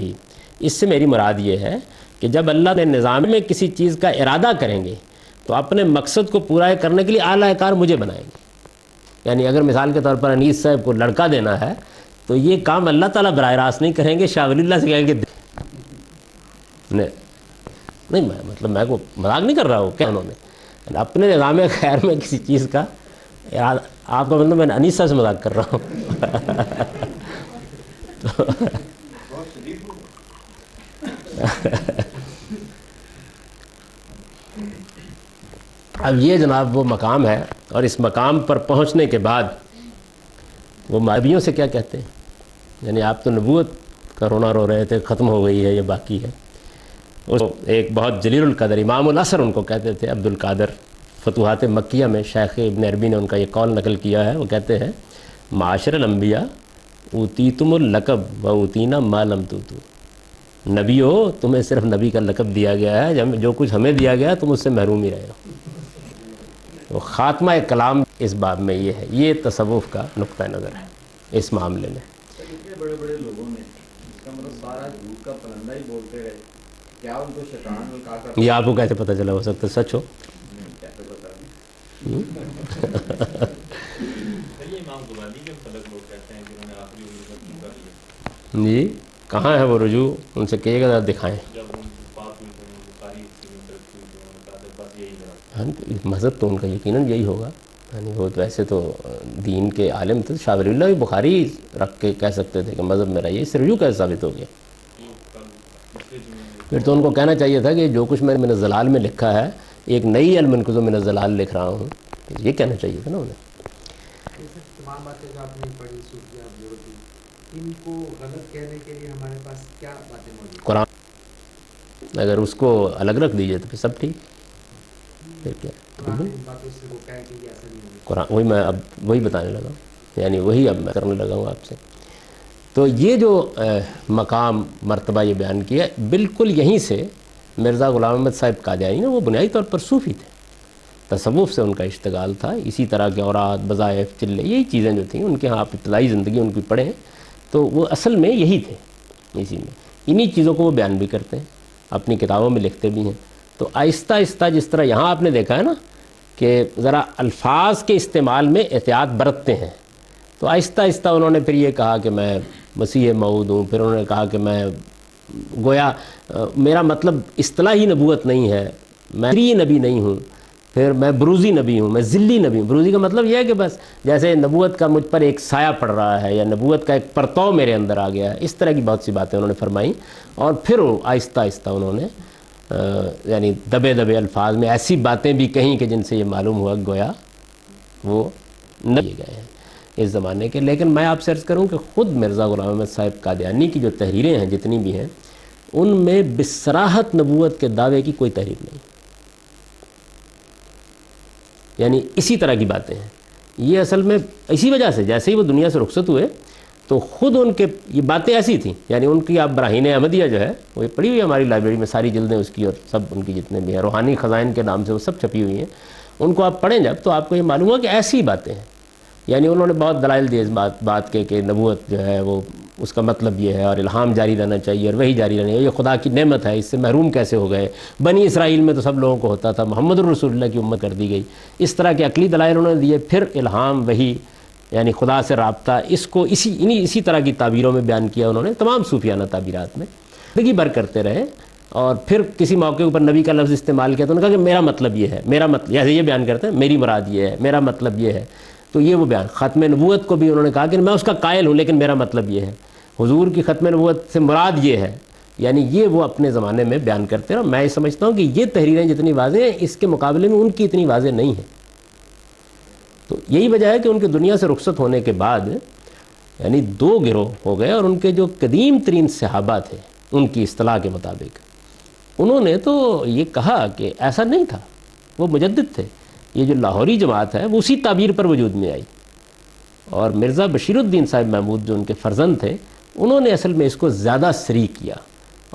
اس سے میری مراد یہ ہے کہ جب اللہ نے نظام میں کسی چیز کا ارادہ کریں گے تو اپنے مقصد کو پورا کرنے کے لیے اعلیٰ کار مجھے بنائیں گے. یعنی اگر مثال کے طور پر انیس صاحب کو لڑکا دینا ہے تو یہ کام اللہ تعالیٰ براہ راست نہیں کریں گے، شاہ ولی اللہ سے کہیں گے نہیں. میں مطلب میں کو مذاق نہیں کر رہا ہوں، کیا انہوں نے اپنے نظام خیر میں کسی چیز کا ارادہ، آپ کا مطلب میں انیسہ سے مذاق کر رہا ہوں. اب یہ جناب وہ مقام ہے، اور اس مقام پر پہنچنے کے بعد وہ مذہبیوں سے کیا کہتے ہیں. یعنی آپ تو نبوت کا رونا رو رہے تھے، ختم ہو گئی ہے، یہ باقی ہے. ایک بہت جلیل القدر امام العصر ان کو کہتے تھے، عبد القادر. فتوحات مکیہ میں شیخ ابن عربی نے ان کا یہ قول نقل کیا ہے. وہ کہتے ہیں معاشر الانبیاء اوتیتم اللقب و اوتینا ما لم توتو. نبیو تمہیں صرف نبی کا لقب دیا گیا ہے، جو کچھ ہمیں دیا گیا تم اس سے محروم ہی رہے ہو. تو خاتمہ کلام اس باب میں یہ ہے، یہ تصوف کا نقطہ نظر ہے اس معاملے میں. بڑے بڑے لوگوں نے اس کا مطلب سارا جھوٹ کا پلندہ ہی بولتے رہے، کیا ان کو شیطان نے کہا کر یہ آپ کو کیسے پتہ چلا؟ ہو سکتا ہے سچ ہو. کیسے بتا جی کہاں ہے وہ رجوع؟ ان سے کہیے گا ذرا دکھائیں. ہاں مذہب تو ان کا یقیناً یہی ہوگا. یعنی وہ ویسے تو دین کے عالم تھے. شاہ ولی اللہ بھی بخاری رکھ کے کہہ سکتے تھے کہ مذہب میرا یہ، اس سے رجوع کیسے ثابت ہو گیا؟ پھر تو ان کو کہنا چاہیے تھا کہ جو کچھ میں نے من الزلال میں لکھا ہے ایک نئی المنقذ من الزلال لکھ رہا ہوں، یہ کہنا چاہیے تھا نا انہیں. تمام باتیں جو آپ نے پڑھی صوفیہ بزرگی، ان کو غلط کہنے کے لیے ہمارے پاس کیا باتیں موجود ہیں؟ قرآن اگر اس کو الگ رکھ دیجئے تو پھر سب ٹھیک. پھر کیا قرآن ان باتوں سے روکا ہے کہ یہ ایسا نہیں ہوگا. قرآن وہی میں اب وہی بتانے لگا ہوں، یعنی وہی اب میں کرنے لگا ہوں آپ سے. تو یہ جو مقام مرتبہ یہ بیان کیا بالکل یہیں سے مرزا غلام احمد صاحب قادیانی نا وہ بنیادی طور پر صوفی تھے. تصوف سے ان کا اشتغال تھا. اسی طرح کے اوراد، وظائف، چلے، یہی چیزیں جو تھیں ان کے ہاں. آپ ابتدائی زندگی ان کی پڑھیں تو وہ اصل میں یہی تھے. اسی میں انہی چیزوں کو وہ بیان بھی کرتے ہیں، اپنی کتابوں میں لکھتے بھی ہیں. تو آہستہ آہستہ جس طرح یہاں آپ نے دیکھا ہے نا کہ ذرا الفاظ کے استعمال میں احتیاط برتتے ہیں، تو آہستہ آہستہ انہوں نے پھر یہ کہا کہ میں مسیح موعود ہوں. پھر انہوں نے کہا کہ میں گویا میرا مطلب اصطلاحی نبوت نہیں ہے، میں نبی نہیں ہوں. پھر میں بروزی نبی ہوں، میں ذلی نبی ہوں. بروزی کا مطلب یہ ہے کہ بس جیسے نبوت کا مجھ پر ایک سایہ پڑ رہا ہے یا نبوت کا ایک پرتو میرے اندر آ گیا ہے. اس طرح کی بہت سی باتیں انہوں نے فرمائیں. اور پھر آہستہ آہستہ انہوں نے یعنی دبے دبے الفاظ میں ایسی باتیں بھی کہیں کہ جن سے یہ معلوم ہوا گویا وہ نہیں گئے ہیں اس زمانے کے. لیکن میں آپ سے عرض کروں کہ خود مرزا غلام احمد صاحب قادیانی کی جو تحریریں ہیں جتنی بھی ہیں ان میں بصراحت نبوت کے دعوے کی کوئی تحریر نہیں. یعنی اسی طرح کی باتیں ہیں. یہ اصل میں اسی وجہ سے جیسے ہی وہ دنیا سے رخصت ہوئے تو خود ان کے یہ باتیں ایسی تھیں. یعنی ان کی آپ براہین احمدیہ جو ہے وہ پڑھی ہوئی ہے ہماری لائبریری میں، ساری جلدیں اس کی اور سب ان کی جتنے بھی ہیں روحانی خزائن کے نام سے وہ سب چھپی ہوئی ہیں. ان کو آپ پڑھیں جب تو آپ کو یہ معلوم ہوا کہ ایسی باتیں ہیں. یعنی انہوں نے بہت دلائل دیے اس بات کے کہ نبوت جو ہے وہ اس کا مطلب یہ ہے اور الہام جاری رہنا چاہیے اور وہی جاری رہنا چاہیے. یہ خدا کی نعمت ہے، اس سے محروم کیسے ہو گئے؟ بنی اسرائیل میں تو سب لوگوں کو ہوتا تھا، محمد الرسول اللہ کی امت کر دی گئی. اس طرح کے عقلی دلائل انہوں نے دیے. پھر الہام، وہی، یعنی خدا سے رابطہ، اس کو اسی طرح کی تعبیروں میں بیان کیا انہوں نے تمام صوفیانہ تعبیرات میں. زندگی بھر کرتے رہے. اور پھر کسی موقع پر نبی کا لفظ استعمال کیا تو انہوں نے کہا کہ میرا مطلب یہ ہے، میرا مطلب جیسے یہ بیان کرتے ہیں میری مراد یہ ہے، میرا مطلب یہ ہے. تو یہ وہ بیان ختم نبوت کو بھی انہوں نے کہا کہ میں اس کا قائل ہوں لیکن میرا مطلب یہ ہے. حضور کی ختم نبوت سے مراد یہ ہے. یعنی یہ وہ اپنے زمانے میں بیان کرتے رہے. میں سمجھتا ہوں کہ یہ تحریریں جتنی واضح ہیں اس کے مقابلے میں ان کی اتنی واضح نہیں ہیں. تو یہی وجہ ہے کہ ان کے دنیا سے رخصت ہونے کے بعد یعنی دو گروہ ہو گئے. اور ان کے جو قدیم ترین صحابہ تھے ان کی اصطلاح کے مطابق انہوں نے تو یہ کہا کہ ایسا نہیں تھا، وہ مجدد تھے. یہ جو لاہوری جماعت ہے وہ اسی تعبیر پر وجود میں آئی. اور مرزا بشیر الدین صاحب محمود جو ان کے فرزند تھے انہوں نے اصل میں اس کو زیادہ صریح کیا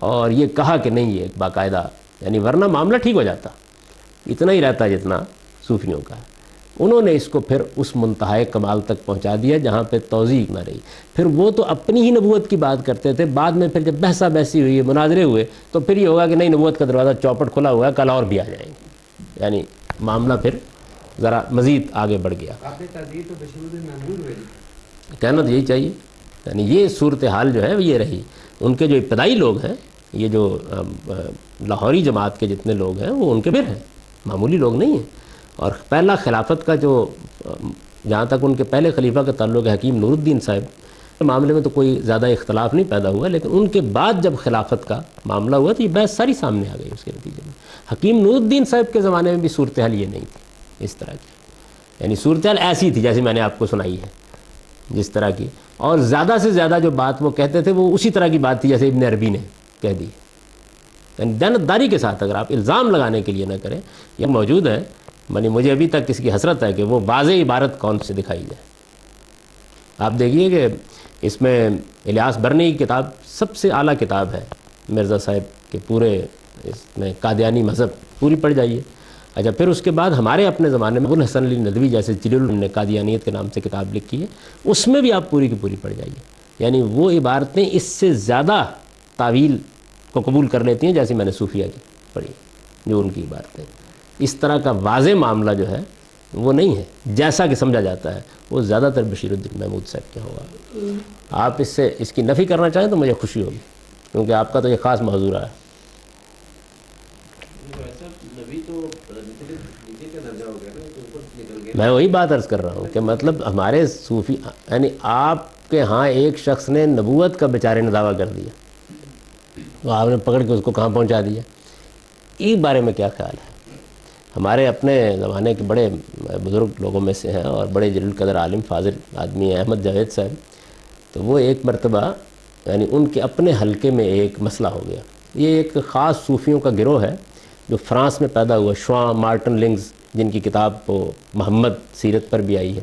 اور یہ کہا کہ نہیں یہ باقاعدہ، یعنی ورنہ معاملہ ٹھیک ہو جاتا، اتنا ہی رہتا جتنا صوفیوں کا ہے. انہوں نے اس کو پھر اس منتہائے کمال تک پہنچا دیا جہاں پہ توضیح نہ رہی. پھر وہ تو اپنی ہی نبوت کی بات کرتے تھے. بعد میں پھر جب بحثہ بحثی ہوئی، مناظرے ہوئے تو پھر یہ ہوگا کہ نہیں نبوت کا دروازہ چوپٹ کھلا ہوا ہے، کل اور بھی آ جائیں گے. یعنی معاملہ پھر ذرا مزید آگے بڑھ گیا. آپ نے تحریر تو بشیر الدین محمود ہوئی، کہنا تو یہی چاہیے. یعنی یہ صورتحال جو ہے یہ رہی. ان کے جو ابتدائی لوگ ہیں، یہ جو لاہوری جماعت کے جتنے لوگ ہیں وہ ان کے پھر ہیں، معمولی لوگ نہیں ہیں. اور پہلا خلافت کا جو جہاں تک ان کے پہلے خلیفہ کا تعلق ہے حکیم نور الدین صاحب کے معاملے میں تو کوئی زیادہ اختلاف نہیں پیدا ہوا. لیکن ان کے بعد جب خلافت کا معاملہ ہوا تو یہ بحث ساری سامنے آ گئی. اس کے نتیجے میں حکیم نور الدین صاحب کے زمانے میں بھی صورتحال یہ نہیں تھی اس طرح کی. یعنی صورتحال ایسی تھی جیسے میں نے آپ کو سنائی ہے جس طرح کی. اور زیادہ سے زیادہ جو بات وہ کہتے تھے وہ اسی طرح کی بات تھی جیسے ابن عربی نے کہہ دی. یعنی دیانتداری کے ساتھ، اگر آپ الزام لگانے کے لیے نہ کریں. یہ موجود ہے، یعنی مجھے ابھی تک اس کی حسرت ہے کہ وہ واضح عبارت کون سے دکھائی جائے. آپ دیکھیے کہ اس میں الیاس برنی کی کتاب سب سے اعلیٰ کتاب ہے مرزا صاحب کے پورے اس میں قادیانی مذہب، پوری پڑھ جائیے. اچھا پھر اس کے بعد ہمارے اپنے زمانے میں ابو الحسن علی ندوی جیسے جلیل نے قادیانیت کے نام سے کتاب لکھی ہے، اس میں بھی آپ پوری کی پوری پڑھ جائیے. یعنی وہ عبارتیں اس سے زیادہ تعویل کو قبول کر لیتی ہیں جیسے میں نے صوفیہ کی پڑھی، جو ان کی عبارتیں اس طرح کا واضح معاملہ جو ہے وہ نہیں ہے جیسا کہ سمجھا جاتا ہے، وہ زیادہ تر بشیر الدین محمود صاحب کیا ہوگا۔ آپ اس کی نفی کرنا چاہیں تو مجھے خوشی ہوگی، کیونکہ آپ کا تو یہ خاص موضوع رہا ہے۔ میں وہی بات عرض کر رہا ہوں کہ مطلب ہمارے صوفی، یعنی آپ کے ہاں ایک شخص نے نبوت کا بیچارے نے دعویٰ کر دیا، تو آپ نے پکڑ کے اس کو کہاں پہنچا دیا، اس بارے میں کیا خیال ہے؟ ہمارے اپنے زمانے کے بڑے بزرگ لوگوں میں سے ہیں اور بڑے جلیل القدر عالم فاضل آدمی ہیں احمد جاوید صاحب، تو وہ ایک مرتبہ یعنی ان کے اپنے حلقے میں ایک مسئلہ ہو گیا۔ یہ ایک خاص صوفیوں کا گروہ ہے جو فرانس میں پیدا ہوا، شواں مارٹن لنگز، جن کی کتاب وہ محمد سیرت پر بھی آئی ہے،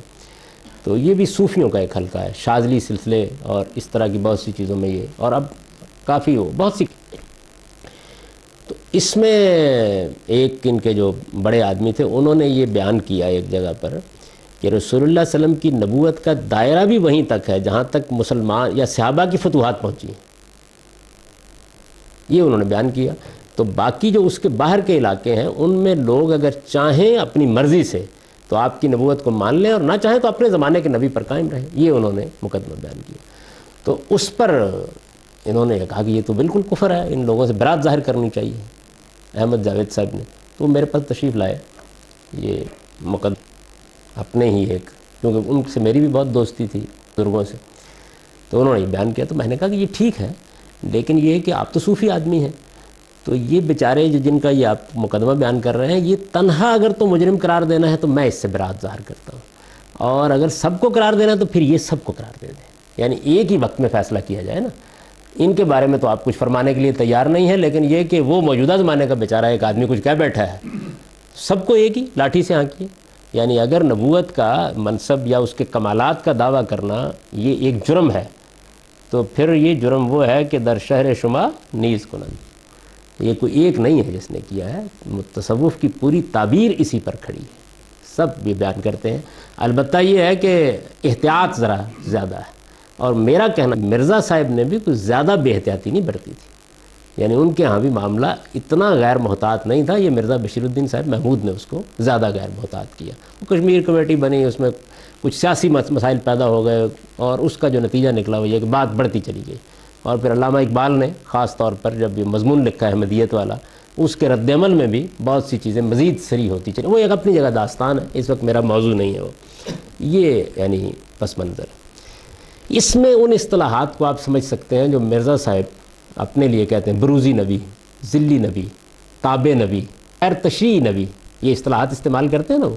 تو یہ بھی صوفیوں کا ایک حلقہ ہے، شاذلی سلسلے اور اس طرح کی بہت سی چیزوں میں یہ، اور اب کافی بہت سی، تو اس میں ایک ان کے جو بڑے آدمی تھے انہوں نے یہ بیان کیا ایک جگہ پر کہ رسول اللہ صلی اللہ علیہ وسلم کی نبوت کا دائرہ بھی وہیں تک ہے جہاں تک مسلمان یا صحابہ کی فتوحات پہنچی ہیں، یہ انہوں نے بیان کیا۔ تو باقی جو اس کے باہر کے علاقے ہیں ان میں لوگ اگر چاہیں اپنی مرضی سے تو آپ کی نبوت کو مان لیں، اور نہ چاہیں تو اپنے زمانے کے نبی پر قائم رہیں، یہ انہوں نے مقدمہ بیان کیا۔ تو اس پر انہوں نے کہا کہ یہ تو بالکل کفر ہے، ان لوگوں سے برات ظاہر کرنی چاہیے احمد جاوید صاحب نے۔ تو میرے پاس تشریف لائے یہ مقدمہ اپنے ہی ایک، کیونکہ ان سے میری بھی بہت دوستی تھی بزرگوں سے، تو انہوں نے یہ بیان کیا۔ تو میں نے کہا کہ یہ ٹھیک ہے، لیکن یہ کہ آپ تو صوفی آدمی ہیں، تو یہ بیچارے جو جن کا یہ آپ مقدمہ بیان کر رہے ہیں، یہ تنہا اگر تو مجرم قرار دینا ہے تو میں اس سے برات ظاہر کرتا ہوں، اور اگر سب کو قرار دینا ہے تو پھر یہ سب کو قرار دے دیں، یعنی ایک ہی وقت میں فیصلہ کیا جائے نا۔ ان کے بارے میں تو آپ کچھ فرمانے کے لیے تیار نہیں ہیں، لیکن یہ کہ وہ موجودہ زمانے کا بیچارہ ایک آدمی کچھ کہہ بیٹھا ہے، سب کو ایک ہی لاٹھی سے ہانکیے۔ یعنی اگر نبوت کا منصب یا اس کے کمالات کا دعویٰ کرنا یہ ایک جرم ہے، تو پھر یہ جرم وہ ہے کہ در شہر شما نیز کنند، یہ کوئی ایک نہیں ہے جس نے کیا ہے، تصوف کی پوری تعبیر اسی پر کھڑی ہے، سب یہ بیان کرتے ہیں۔ البتہ یہ ہے کہ احتیاط ذرا زیادہ ہے، اور میرا کہنا مرزا صاحب نے بھی کچھ زیادہ بے احتیاطی نہیں برتی تھی، یعنی ان کے ہاں بھی معاملہ اتنا غیر محتاط نہیں تھا، یہ مرزا بشیر الدین صاحب محمود نے اس کو زیادہ غیر محتاط کیا۔ وہ کشمیر کمیٹی بنی، اس میں کچھ سیاسی مسائل پیدا ہو گئے، اور اس کا جو نتیجہ نکلا وہ یہ کہ بات بڑھتی چلی گئی، اور پھر علامہ اقبال نے خاص طور پر جب یہ مضمون لکھا ہے احمدیت والا، اس کے رد عمل میں بھی بہت سی چیزیں مزید سری ہوتی چلی، وہ ایک اپنی جگہ داستان ہے، اس وقت میرا موضوع نہیں ہے وہ، یہ یعنی پس منظر۔ اس میں ان اصطلاحات کو آپ سمجھ سکتے ہیں جو مرزا صاحب اپنے لیے کہتے ہیں، بروزی نبی، ذلی نبی، تابع نبی، غیر تشریعی نبی، یہ اصطلاحات استعمال کرتے ہیں نا وہ،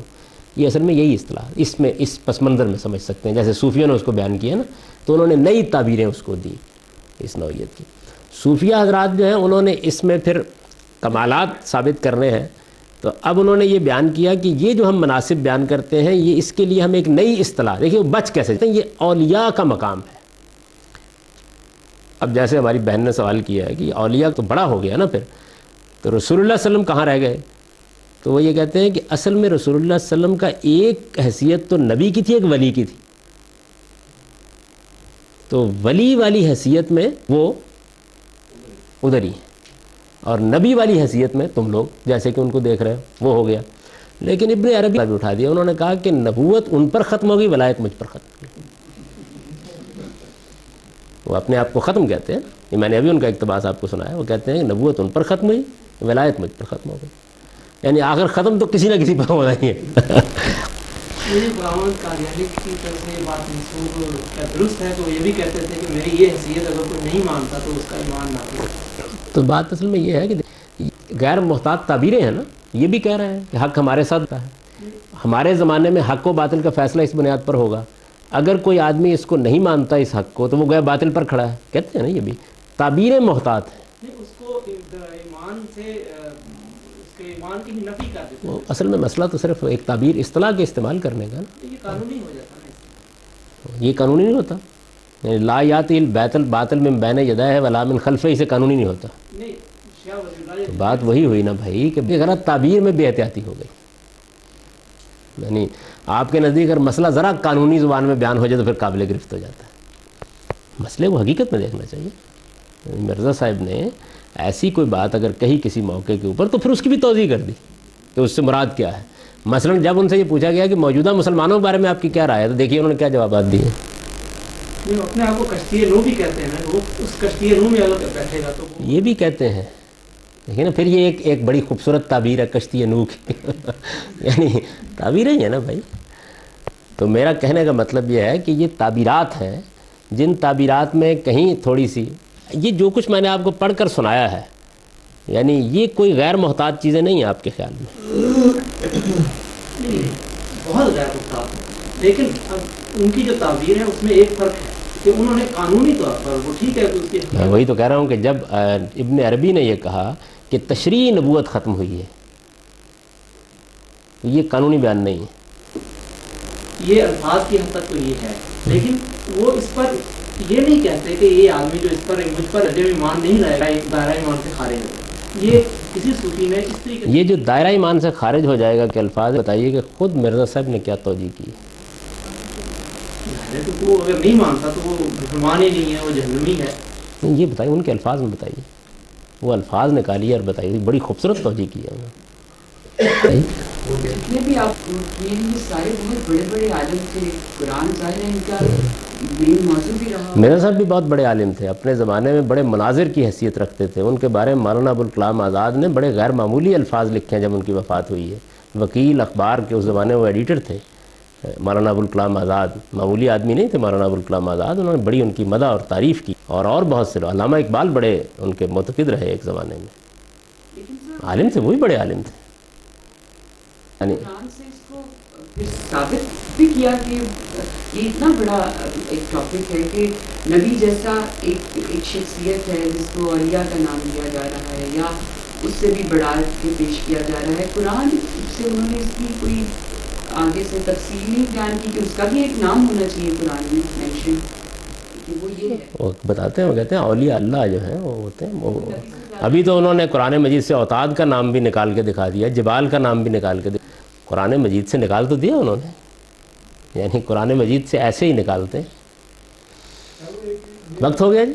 یہ اصل میں یہی اصطلاح اس میں اس پس منظر میں سمجھ سکتے ہیں۔ جیسے صوفیوں نے اس کو بیان کیا نا، تو انہوں نے نئی تعبیریں اس کو دی اس نوعیت کی۔ صوفیہ حضرات جو ہیں انہوں نے اس میں پھر کمالات ثابت کرنے ہیں، تو اب انہوں نے یہ بیان کیا کہ یہ جو ہم مناسب بیان کرتے ہیں، یہ اس کے لیے ہم ایک نئی اصطلاح، دیکھیے وہ بچ کیسے جاتے ہیں، یہ اولیاء کا مقام ہے۔ اب جیسے ہماری بہن نے سوال کیا ہے کہ اولیاء تو بڑا ہو گیا نا، پھر تو رسول اللہ صلی اللہ علیہ وسلم کہاں رہ گئے؟ تو وہ یہ کہتے ہیں کہ اصل میں رسول اللہ صلی اللہ علیہ وسلم کا ایک حیثیت تو نبی کی تھی، ایک ولی کی تھی، تو ولی والی حیثیت میں وہ ادھر ہی ہے، اور نبی والی حیثیت میں تم لوگ جیسے کہ ان کو دیکھ رہے ہو وہ ہو گیا۔ لیکن ابن عربی بھی اٹھا دیا، انہوں نے کہا کہ نبوت ان پر ختم ہوگی، ولایت مجھ پر ختم ہوگی۔ وہ اپنے آپ کو ختم کہتے ہیں، یہ میں نے ابھی ان کا اقتباس آپ کو سنایا، وہ کہتے ہیں کہ نبوت ان پر ختم ہوئی، ولایت مجھ پر ختم ہو گئی، یعنی آخر ختم تو کسی نہ کسی پر ہونا ہی ہے۔ میری غلام قادیانی کی طرف سے یہ بات منسوخ کیا درست ہے؟ تو یہ بھی کہتے تھے کہ میری یہ حیثیت اگر کوئی نہیں مانتا تو اس کا ایمان نہ ہو۔ تو بات اصل میں یہ ہے کہ غیر محتاط تعبیریں ہیں نا، یہ بھی کہہ رہے ہیں کہ حق ہمارے ساتھ ہے، ہمارے زمانے میں حق و باطل کا فیصلہ اس بنیاد پر ہوگا، اگر کوئی آدمی اس کو نہیں مانتا اس حق کو تو وہ گویا باطل پر کھڑا ہے، کہتے ہیں نا، یہ بھی تعبیریں محتاط ہیں، اس کو ایمان سے اس کے ایمان کی نفی کر دیتے ہیں۔ اصل میں مسئلہ تو صرف ایک تعبیر اصطلاح کے استعمال کرنے کا نا، یہ قانونی ہو جاتا ہے، یہ قانونی نہیں ہوتا، یعنی لا یاتی الباطل من بین یدیہ ولا من خلفہ، اسے قانونی نہیں ہوتا۔ نہیں شاہ ولی اللہ تو بات وہی ہوئی نا بھائی کہ غلط تعبیر میں بے احتیاطی ہو گئی، یعنی آپ کے نزدیک اگر مسئلہ ذرا قانونی زبان میں بیان ہو جائے تو پھر قابل گرفت ہو جاتا ہے۔ مسئلے کو حقیقت میں دیکھنا چاہیے۔ مرزا صاحب نے ایسی کوئی بات اگر کہی کسی موقع کے اوپر تو پھر اس کی بھی توضیح کر دی کہ اس سے مراد کیا ہے۔ مثلا جب ان سے یہ پوچھا گیا کہ موجودہ مسلمانوں کے بارے میں آپ کی کیا رائے ہے، تو دیکھیے انہوں نے کیا جوابات دیے۔ وہ اپنے آپ کو کشتی نو بھی کہتے ہیں نا، وہ اس کشتی نو میں اگر بیٹھے گا تو یہ بھی کہتے ہیں، دیکھیے نا، پھر یہ ایک بڑی خوبصورت تعبیر ہے کشتی نو کی یعنی تعبیریں ہی ہیں نا بھائی۔ تو میرا کہنے کا مطلب یہ ہے کہ یہ تعبیرات ہیں، جن تعبیرات میں کہیں تھوڑی سی، یہ جو کچھ میں نے آپ کو پڑھ کر سنایا ہے، یعنی یہ کوئی غیر محتاط چیزیں نہیں ہیں آپ کے خیال میں؟ بہت غیر محتاط ہے، لیکن اب ان کی جو تعبیر ہے اس میں ایک فرق ہے کہ انہوں نے قانونی طور پر وہ ٹھیک ہے کہ اس کی، میں وہی تو کہہ رہا ہوں کہ جب ابن عربی نے یہ کہا کہ تشریع نبوت ختم ہوئی ہے، تو یہ قانونی بیان نہیں ہے۔ یہ الفاظ کی حد تک تو یہ ہے، لیکن وہ اس پر یہ نہیں کہتے کہ یہ آدمی جو اس پر مجھ پر جب ایمان نہیں رہے گا ایک دائرہ ایمان سے خارج ہوگا۔ یہ کسی صوفی میں اس طریقے یہ جو دائرہ ایمان سے خارج ہو جائے گا کہ الفاظ بتائیے کہ خود مرزا صاحب نے کیا توجیہ کی ہے؟ تو وہ اگر نہیں مانتا تو وہ مسلمان ہی نہیں ہے، وہ جہنمی ہے۔ یہ بتائیے، ان کے الفاظ میں بتائیے، وہ الفاظ نکالیے اور بتائیے، بڑی خوبصورت توجیہ کی ہے انہوں نے۔ جتنے بھی آپ کیے ہیں یہ سارے بہت بڑے بڑے عالم تھے، قرآن ظاہر ہے ان کا مین موضوع بھی رہا۔ مرزا صاحب بھی بہت بڑے عالم تھے، اپنے زمانے میں بڑے مناظر کی حیثیت رکھتے تھے۔ ان کے بارے میں مولانا ابوالکلام آزاد نے بڑے غیر معمولی الفاظ لکھے ہیں جب ان کی وفات ہوئی ہے۔ وکیل اخبار کے اس زمانے وہ ایڈیٹر تھے مولانا ابوالکلام آزاد، معمولی آدمی نہیں تھے مولانا ابوالکلام آزاد۔ انہوں نے بڑی ان کی مدح اور تعریف کی، اور بہت سے لوگ، علامہ اقبال بڑے ان کے معتقد رہے ایک زمانے میں، عالم تھے، وہی بڑے عالم تھے۔ یعنی قرآن سے اس کو پھر ثابت بھی کیا کہ یہ اتنا بڑا ایک ٹاپک ہے کہ نبی جیسا ایک شخصیت ہے جس کو اولیاء کا نام دیا جا رہا ہے، یا اس سے بھی بڑھا کے پیش کیا جا رہا ہے۔ قرآن سے انہوں نے اس کی کوئی آگے سے تفصیل نہیں بیان کی کہ اس کا بھی ایک نام ہونا چاہیے قرآن میں مینشن، کہ وہ یہ ہے۔ وہ بتاتے ہیں، وہ کہتے ہیں اولیاء اللہ جو ہیں وہ ہوتے ہیں وہ، ابھی تو انہوں نے قرآن مجید سے اوتاد کا نام بھی نکال کے دکھا دیا، جبال کا نام بھی نکال کے قرآن مجید سے نکال تو دیا انہوں نے، یعنی قرآن مجید سے ایسے ہی نکالتے۔ وقت ہو گیا جی۔